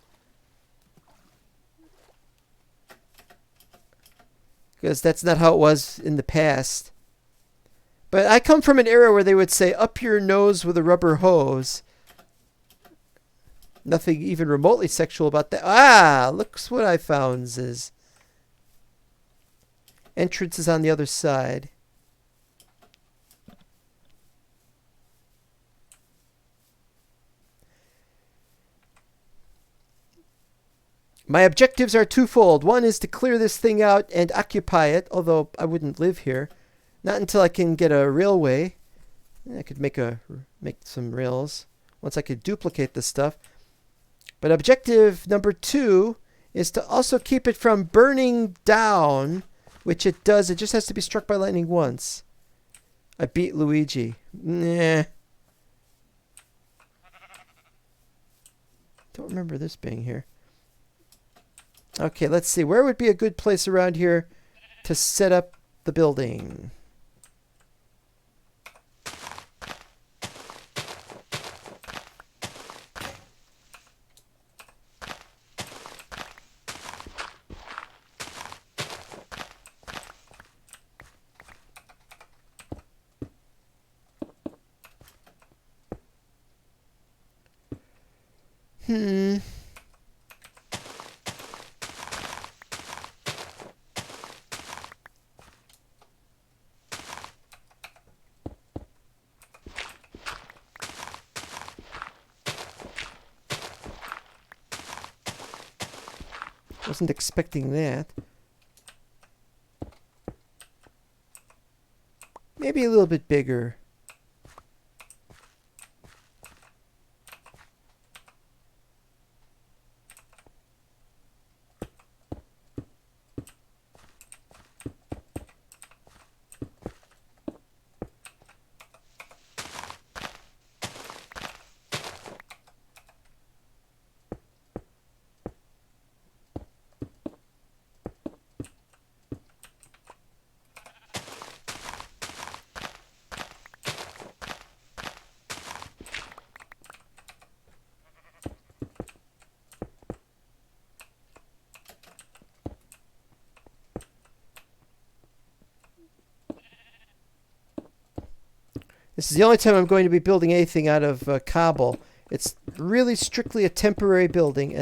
Because that's not how it was in the past. But I come from an era where they would say, up your nose with a rubber hose. Nothing even remotely sexual about that. Ah, looks what I found is entrance is on the other side. My objectives are twofold. One is to clear this thing out and occupy it, although I wouldn't live here. Not until I can get a railway. I could make some rails once I could duplicate this stuff. But objective number 2 is to also keep it from burning down, which it does. It just has to be struck by lightning once. I beat Luigi. Nah. Don't remember this being here. Okay, let's see. Where would be a good place around here to set up the building? Wasn't expecting that. Maybe a little bit bigger. This is the only time I'm going to be building anything out of cobble. It's really strictly a temporary building,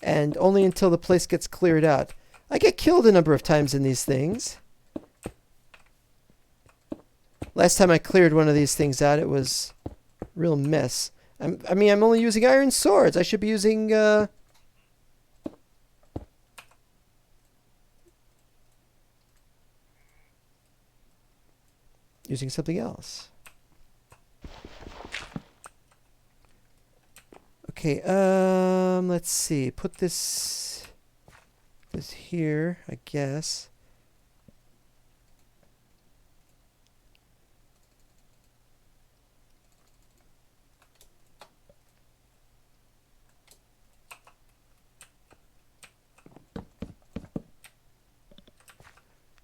and only until the place gets cleared out. I get killed a number of times in these things. Last time I cleared one of these things out, it was a real mess. I mean, I'm only using iron swords. I should be using using something else. Okay, let's see. Put this here, I guess.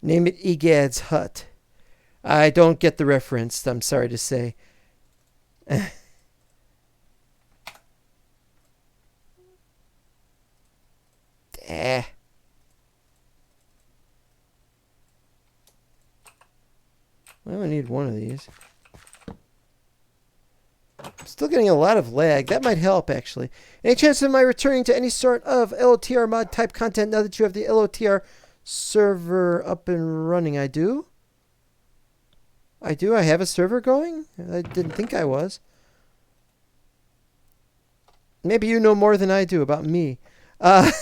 Name it Egad's Hut. I don't get the reference, I'm sorry to say. Well, I need one of these. I'm still getting a lot of lag. That might help, actually. Any chance of my returning to any sort of LOTR mod type content now that you have the LOTR server up and running? I do. I do. I have a server going? I didn't think I was. Maybe you know more than I do about me. Alright,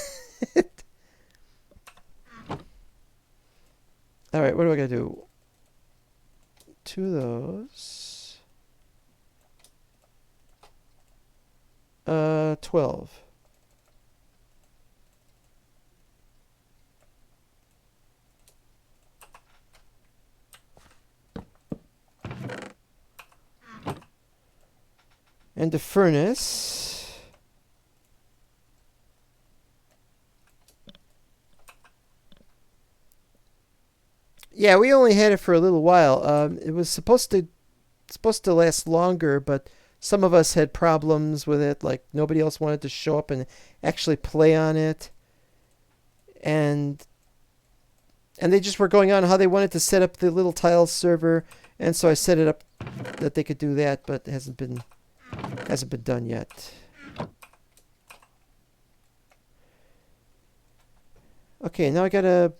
what do I gotta do? 2 of those. 12. And the furnace. Yeah, we only had it for a little while. It was supposed to last longer, but some of us had problems with it. Like nobody else wanted to show up and actually play on it, and they just were going on how they wanted to set up the little tiles server, and so I set it up that they could do that, but it hasn't been done yet. Okay, now I gotta.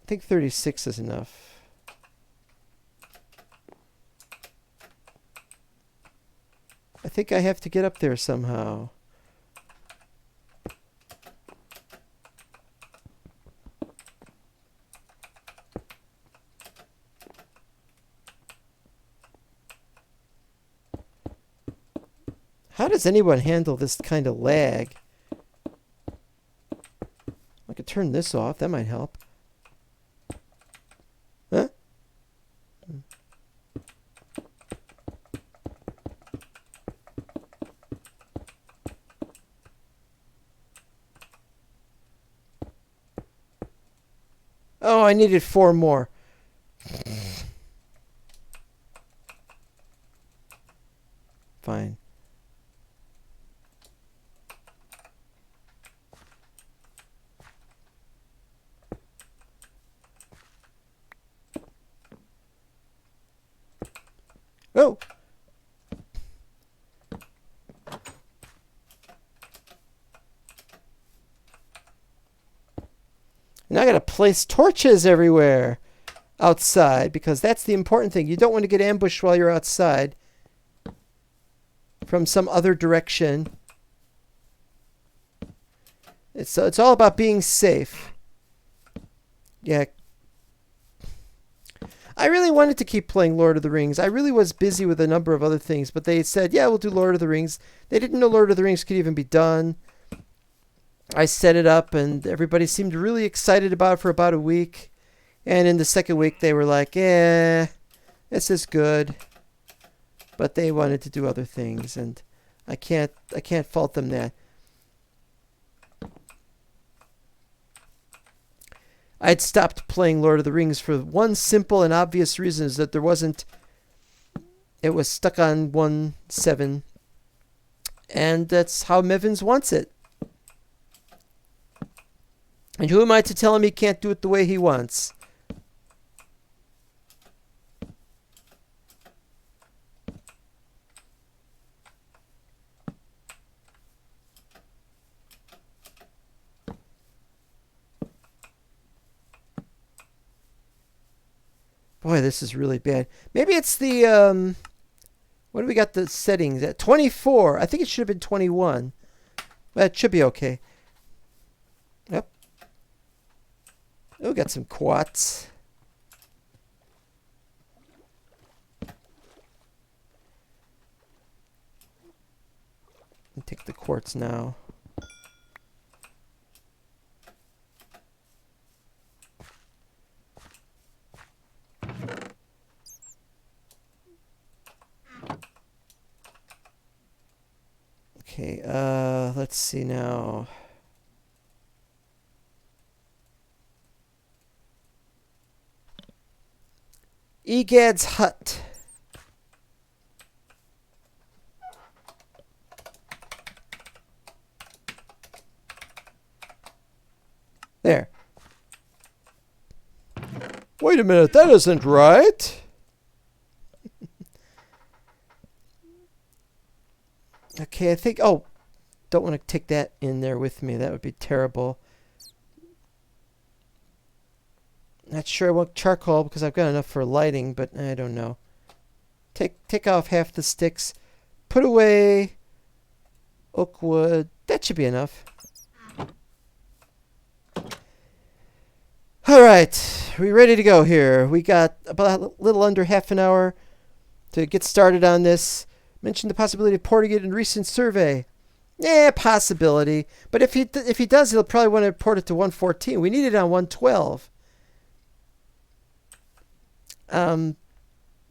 I think 36 is enough. I think I have to get up there somehow. How does anyone handle this kind of lag? I could turn this off. That might help. Huh? Oh, I needed 4 more. Fine. Oh! Now I gotta place torches everywhere. outside, because that's the important thing. You don't want to get ambushed while you're outside from some other direction. It's all about being safe. Yeah. I really wanted to keep playing Lord of the Rings. I really was busy with a number of other things, but they said, yeah, we'll do Lord of the Rings. They didn't know Lord of the Rings could even be done. I set it up, and everybody seemed really excited about it for about a week. And in the second week, they were like, this is good. But they wanted to do other things, and I can't fault them that. I'd stopped playing Lord of the Rings for one simple and obvious reason, is that it was stuck on 1.7, and that's how Mevins wants it. And who am I to tell him he can't do it the way he wants? Boy, this is really bad. Maybe it's the, what do we got the settings at? 24. I think it should have been 21. But it should be okay. Yep. Oh, we got some quartz. I'll take the quartz now. Okay, let's see now. Egad's hut. There. Wait a minute, that isn't right. Okay, I think... Oh, don't want to take that in there with me. That would be terrible. Not sure I want charcoal because I've got enough for lighting, but I don't know. Take off half the sticks. Put away oak wood. That should be enough. All right, we ready to go here. We got about a little under half an hour to get started on this. Mentioned the possibility of porting it in recent survey. Possibility. But if he does, he'll probably want to port it to 114. We need it on 112.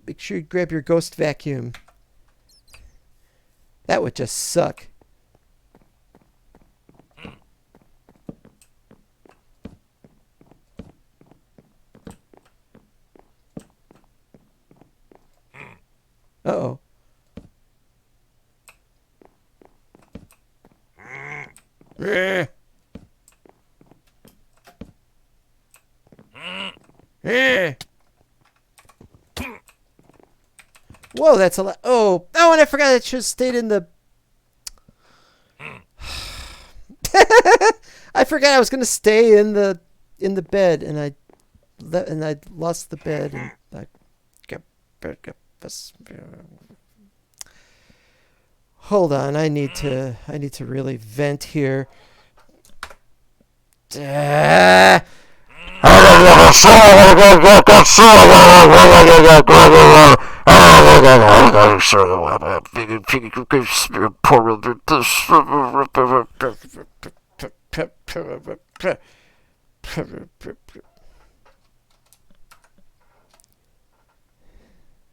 Make sure you grab your ghost vacuum. That would just suck. Uh-oh. Whoa, that's a lot. Oh, and I forgot it should have stayed in the... I forgot I was going to stay in the bed, and I lost the bed, and I hold on, I need to really vent here.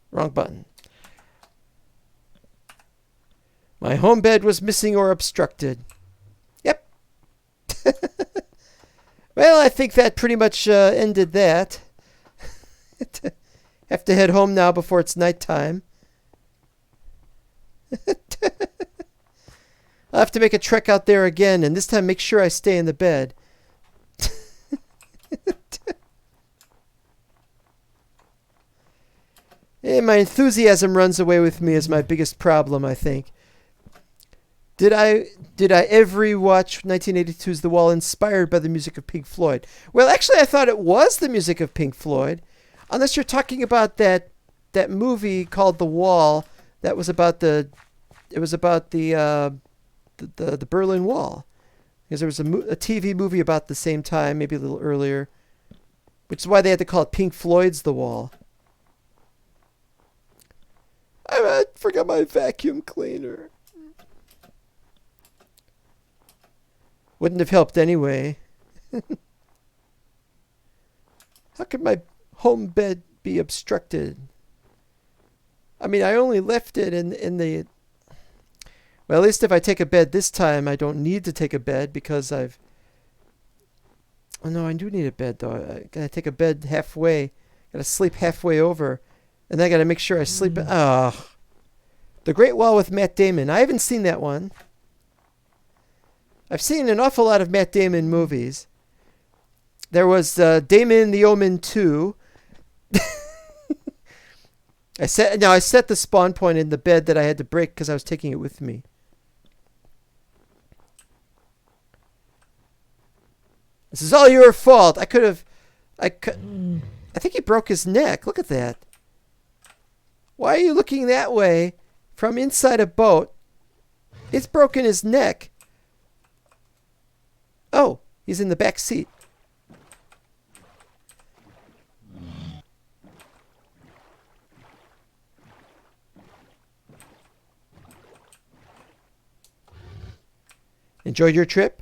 Wrong button. My home bed was missing or obstructed. Yep. Well, I think that pretty much ended that. Have to head home now before it's nighttime. I'll have to make a trek out there again, and this time make sure I stay in the bed. My enthusiasm runs away with me is my biggest problem, I think. Did I ever watch 1982's The Wall inspired by the music of Pink Floyd? Well, actually, I thought it was the music of Pink Floyd. Unless you're talking about that movie called The Wall. That was about the. It was about the Berlin Wall. Because there was a TV movie about the same time, maybe a little earlier, which is why they had to call it Pink Floyd's The Wall. I forgot my vacuum cleaner. Wouldn't have helped anyway. How could my home bed be obstructed? I mean, I only left it in the... Well, at least if I take a bed this time, I don't need to take a bed because I've... Oh, no, I do need a bed, though. I gotta take a bed halfway. Gotta sleep halfway over. And then I gotta make sure I sleep... The Great Wall with Matt Damon. I haven't seen that one. I've seen an awful lot of Matt Damon movies. There was Damon the Omen 2. I set the spawn point in the bed that I had to break because I was taking it with me. This is all your fault. I think he broke his neck. Look at that. Why are you looking that way from inside a boat? It's broken his neck. Oh, he's in the back seat. Enjoyed your trip?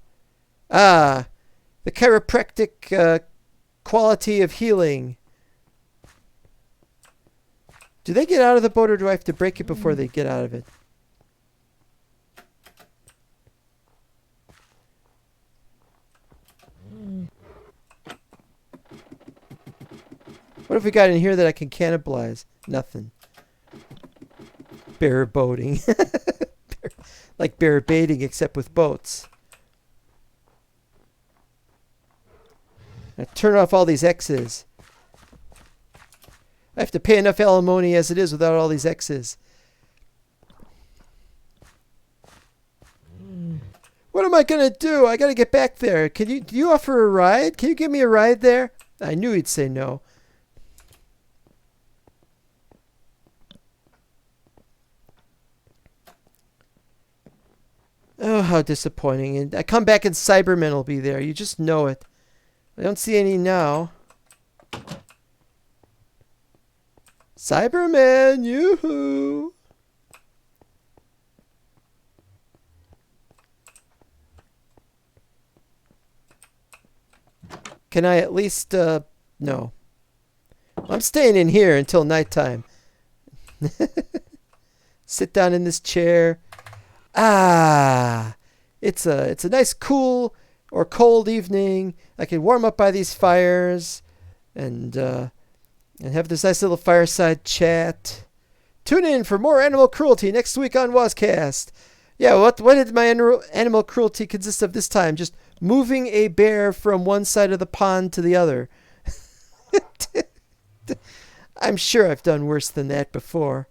Ah, the chiropractic quality of healing. Do they get out of the boat or do I have to break it before they get out of it? What have we got in here that I can cannibalize? Nothing. Bear boating. Like bear baiting except with boats. Now turn off all these X's. I have to pay enough alimony as it is without all these X's. What am I gonna do? I gotta get back there. Do you offer a ride? Can you give me a ride there? I knew he'd say no. Oh, how disappointing. And I come back and Cybermen will be there. You just know it. I don't see any now. Cybermen, yoo-hoo! Can I at least, no. I'm staying in here until nighttime. Sit down in this chair. Ah, it's a nice cool or cold evening. I can warm up by these fires and have this nice little fireside chat. Tune in for more animal cruelty next week on Wozcast. Yeah, what did my animal cruelty consist of this time? Just moving a bear from one side of the pond to the other. I'm sure I've done worse than that before.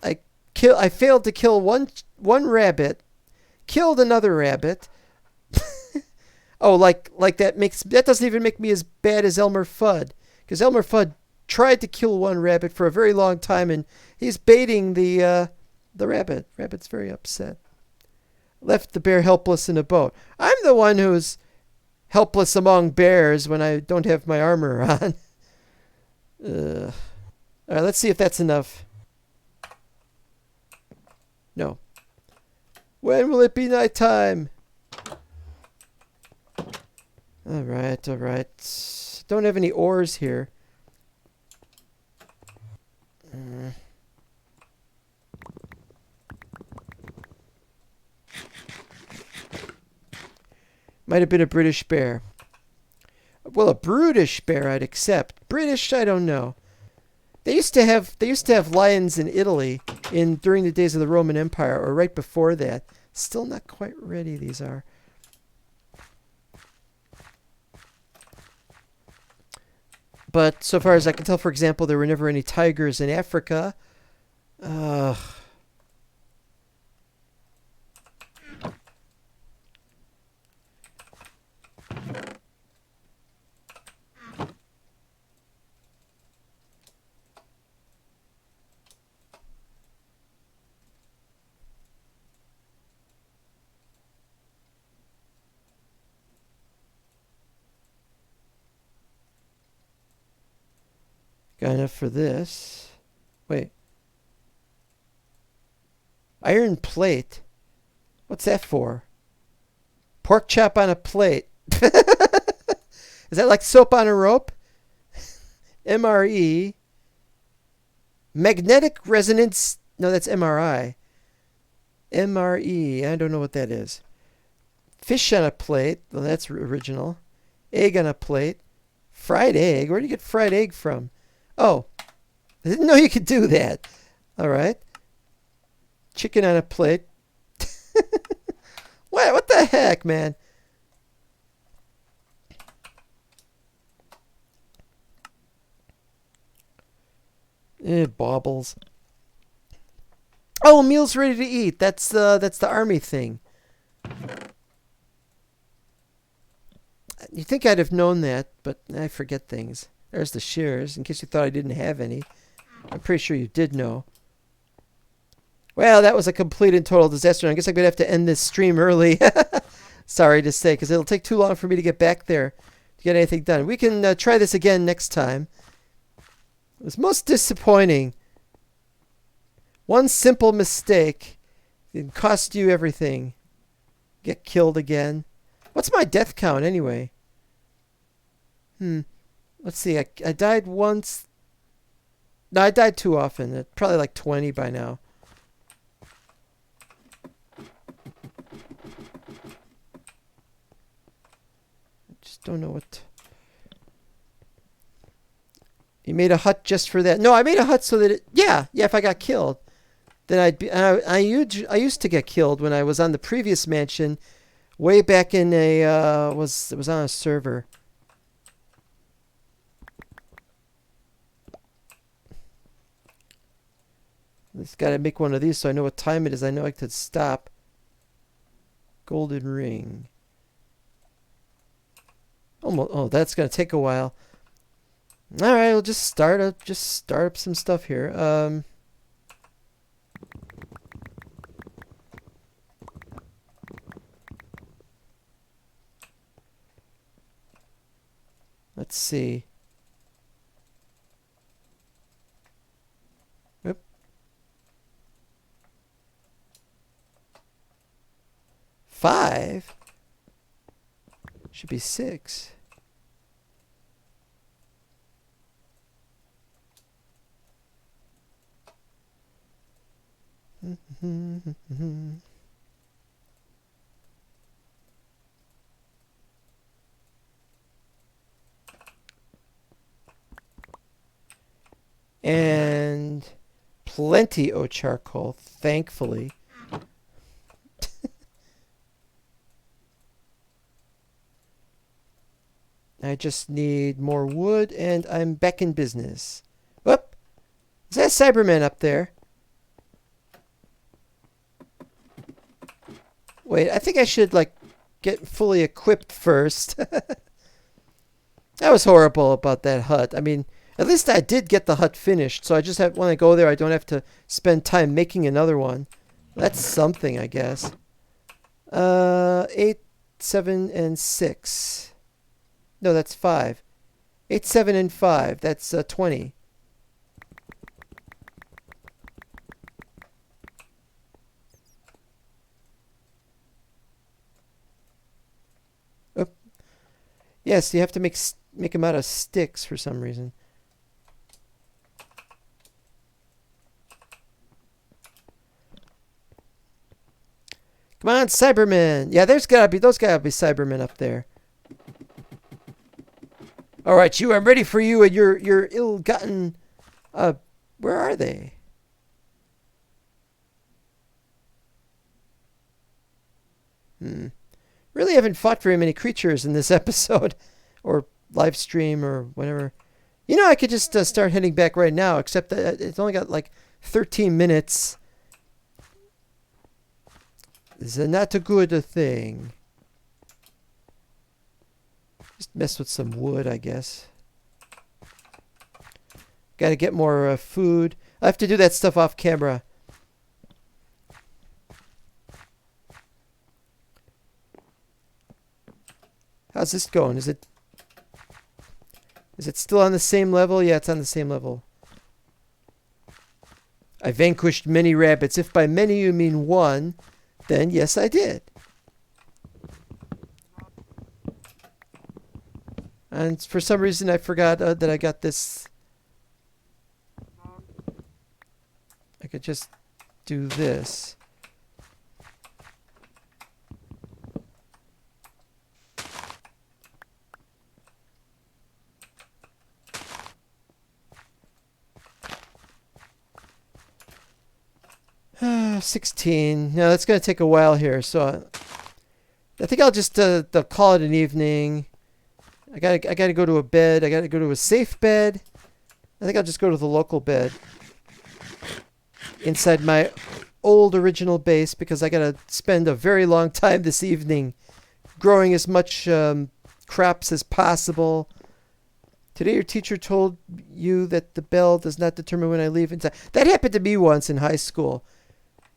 I failed to kill one rabbit, killed another rabbit. Oh, like that doesn't even make me as bad as Elmer Fudd, because Elmer Fudd tried to kill one rabbit for a very long time, and he's baiting the rabbit. Rabbit's very upset. Left the bear helpless in a boat. I'm the one who's helpless among bears when I don't have my armor on. All right, let's see if that's enough. No. When will it be nighttime? All right. Don't have any oars here. Might have been a British bear. Well, a brutish bear I'd accept. British, I don't know. They used to have lions in Italy during the days of the Roman Empire, or right before that. Still not quite ready, these are. But so far as I can tell, for example, there were never any tigers in Africa. Got enough for this. Wait. Iron plate. What's that for? Pork chop on a plate. Is that like soap on a rope? MRE. Magnetic resonance. No, that's MRI. MRE. I don't know what that is. Fish on a plate. Well, that's original. Egg on a plate. Fried egg. Where do you get fried egg from? Oh, I didn't know you could do that. All right. Chicken on a plate. What the heck, man? Baubles. Oh, meal's ready to eat. That's the army thing. You'd think I'd have known that, but I forget things. There's the shears, in case you thought I didn't have any. I'm pretty sure you did know. Well, that was a complete and total disaster. I guess I'm going to have to end this stream early. Sorry to say, because it'll take too long for me to get back there to get anything done. We can try this again next time. It was most disappointing. One simple mistake can cost you everything. Get killed again. What's my death count anyway? Let's see. I died once. No, I died too often. Probably like 20 by now. I just don't know what. You made a hut just for that? No, I made a hut so that it. Yeah. If I got killed, then I'd be. I used to get killed when I was on the previous mansion, way back in a it was on a server. Just got to make one of these so I know what time it is. I know I could stop. Golden ring. Oh, that's gonna take a while. All right, we'll just start up some stuff here. Let's see. Oop. 5 should be 6. And plenty of charcoal, thankfully. I just need more wood, and I'm back in business. Whoop! Is that Cyberman up there? Wait, I think I should, like, get fully equipped first. That was horrible about that hut. I mean, at least I did get the hut finished, so I just have, when I go there, I don't have to spend time making another one. That's something, I guess. 8, 7, and 6. No, that's 5. 8, 7, and 5. That's 20. Oh. Yes, you have to make them out of sticks for some reason. Come on, Cybermen. Yeah, those gotta be Cybermen up there. All right, I'm ready for you and your ill-gotten. Where are they? Really haven't fought very many creatures in this episode, or live stream, or whatever. You know, I could just start heading back right now, except that it's only got like 13 minutes. This is not a good thing. Just mess with some wood, I guess. Got to get more food. I have to do that stuff off camera. How's this going? Is it Is it still on the same level? Yeah, it's on the same level. I vanquished many rabbits. If by many you mean one, then yes, I did. And for some reason, I forgot that I got this. I could just do this. Ah, 16. Now that's going to take a while here, so I think I'll just call it an evening. I gotta go to a bed. I gotta go to a safe bed. I think I'll just go to the local bed inside my old original base because I gotta spend a very long time this evening growing as much crops as possible. Today your teacher told you that the bell does not determine when I leave inside. That happened to me once in high school.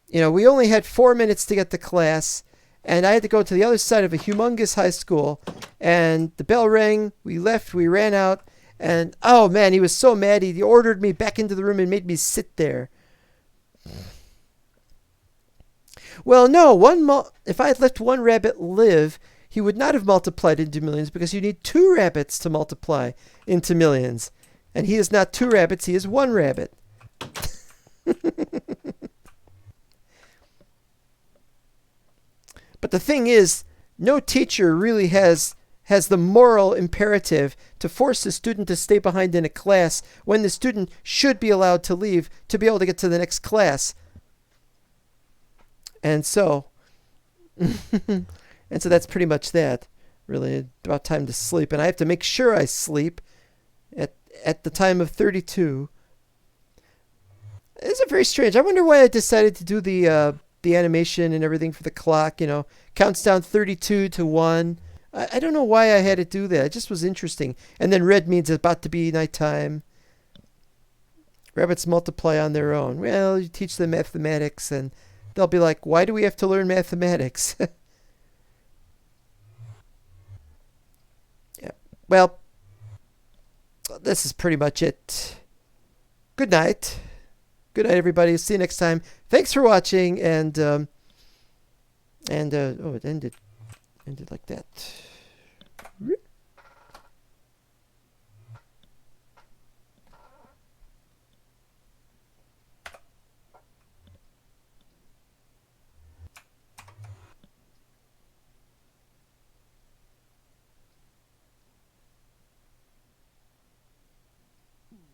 You know, we only had 4 minutes to get to class, and I had to go to the other side of a humongous high school, and the bell rang, we left, we ran out, and oh man, he was so mad, he ordered me back into the room and made me sit there. Well, no, if I had let one rabbit live, he would not have multiplied into millions because you need 2 rabbits to multiply into millions. And he is not 2 rabbits, he is 1 rabbit. But the thing is, no teacher really has the moral imperative to force the student to stay behind in a class when the student should be allowed to leave to be able to get to the next class. And so, that's pretty much that. Really, about time to sleep. And I have to make sure I sleep at the time of 32. It's very strange. I wonder why I decided to do the animation and everything for the clock, counts down 32 to 1. I don't know why I had to do that. It just was interesting. And then red means it's about to be nighttime. Rabbits multiply on their own. Well, you teach them mathematics and they'll be like, why do we have to learn mathematics? Yeah. Well, this is pretty much it. Good night. Good night, everybody. See you next time. Thanks for watching, and oh, it ended like that.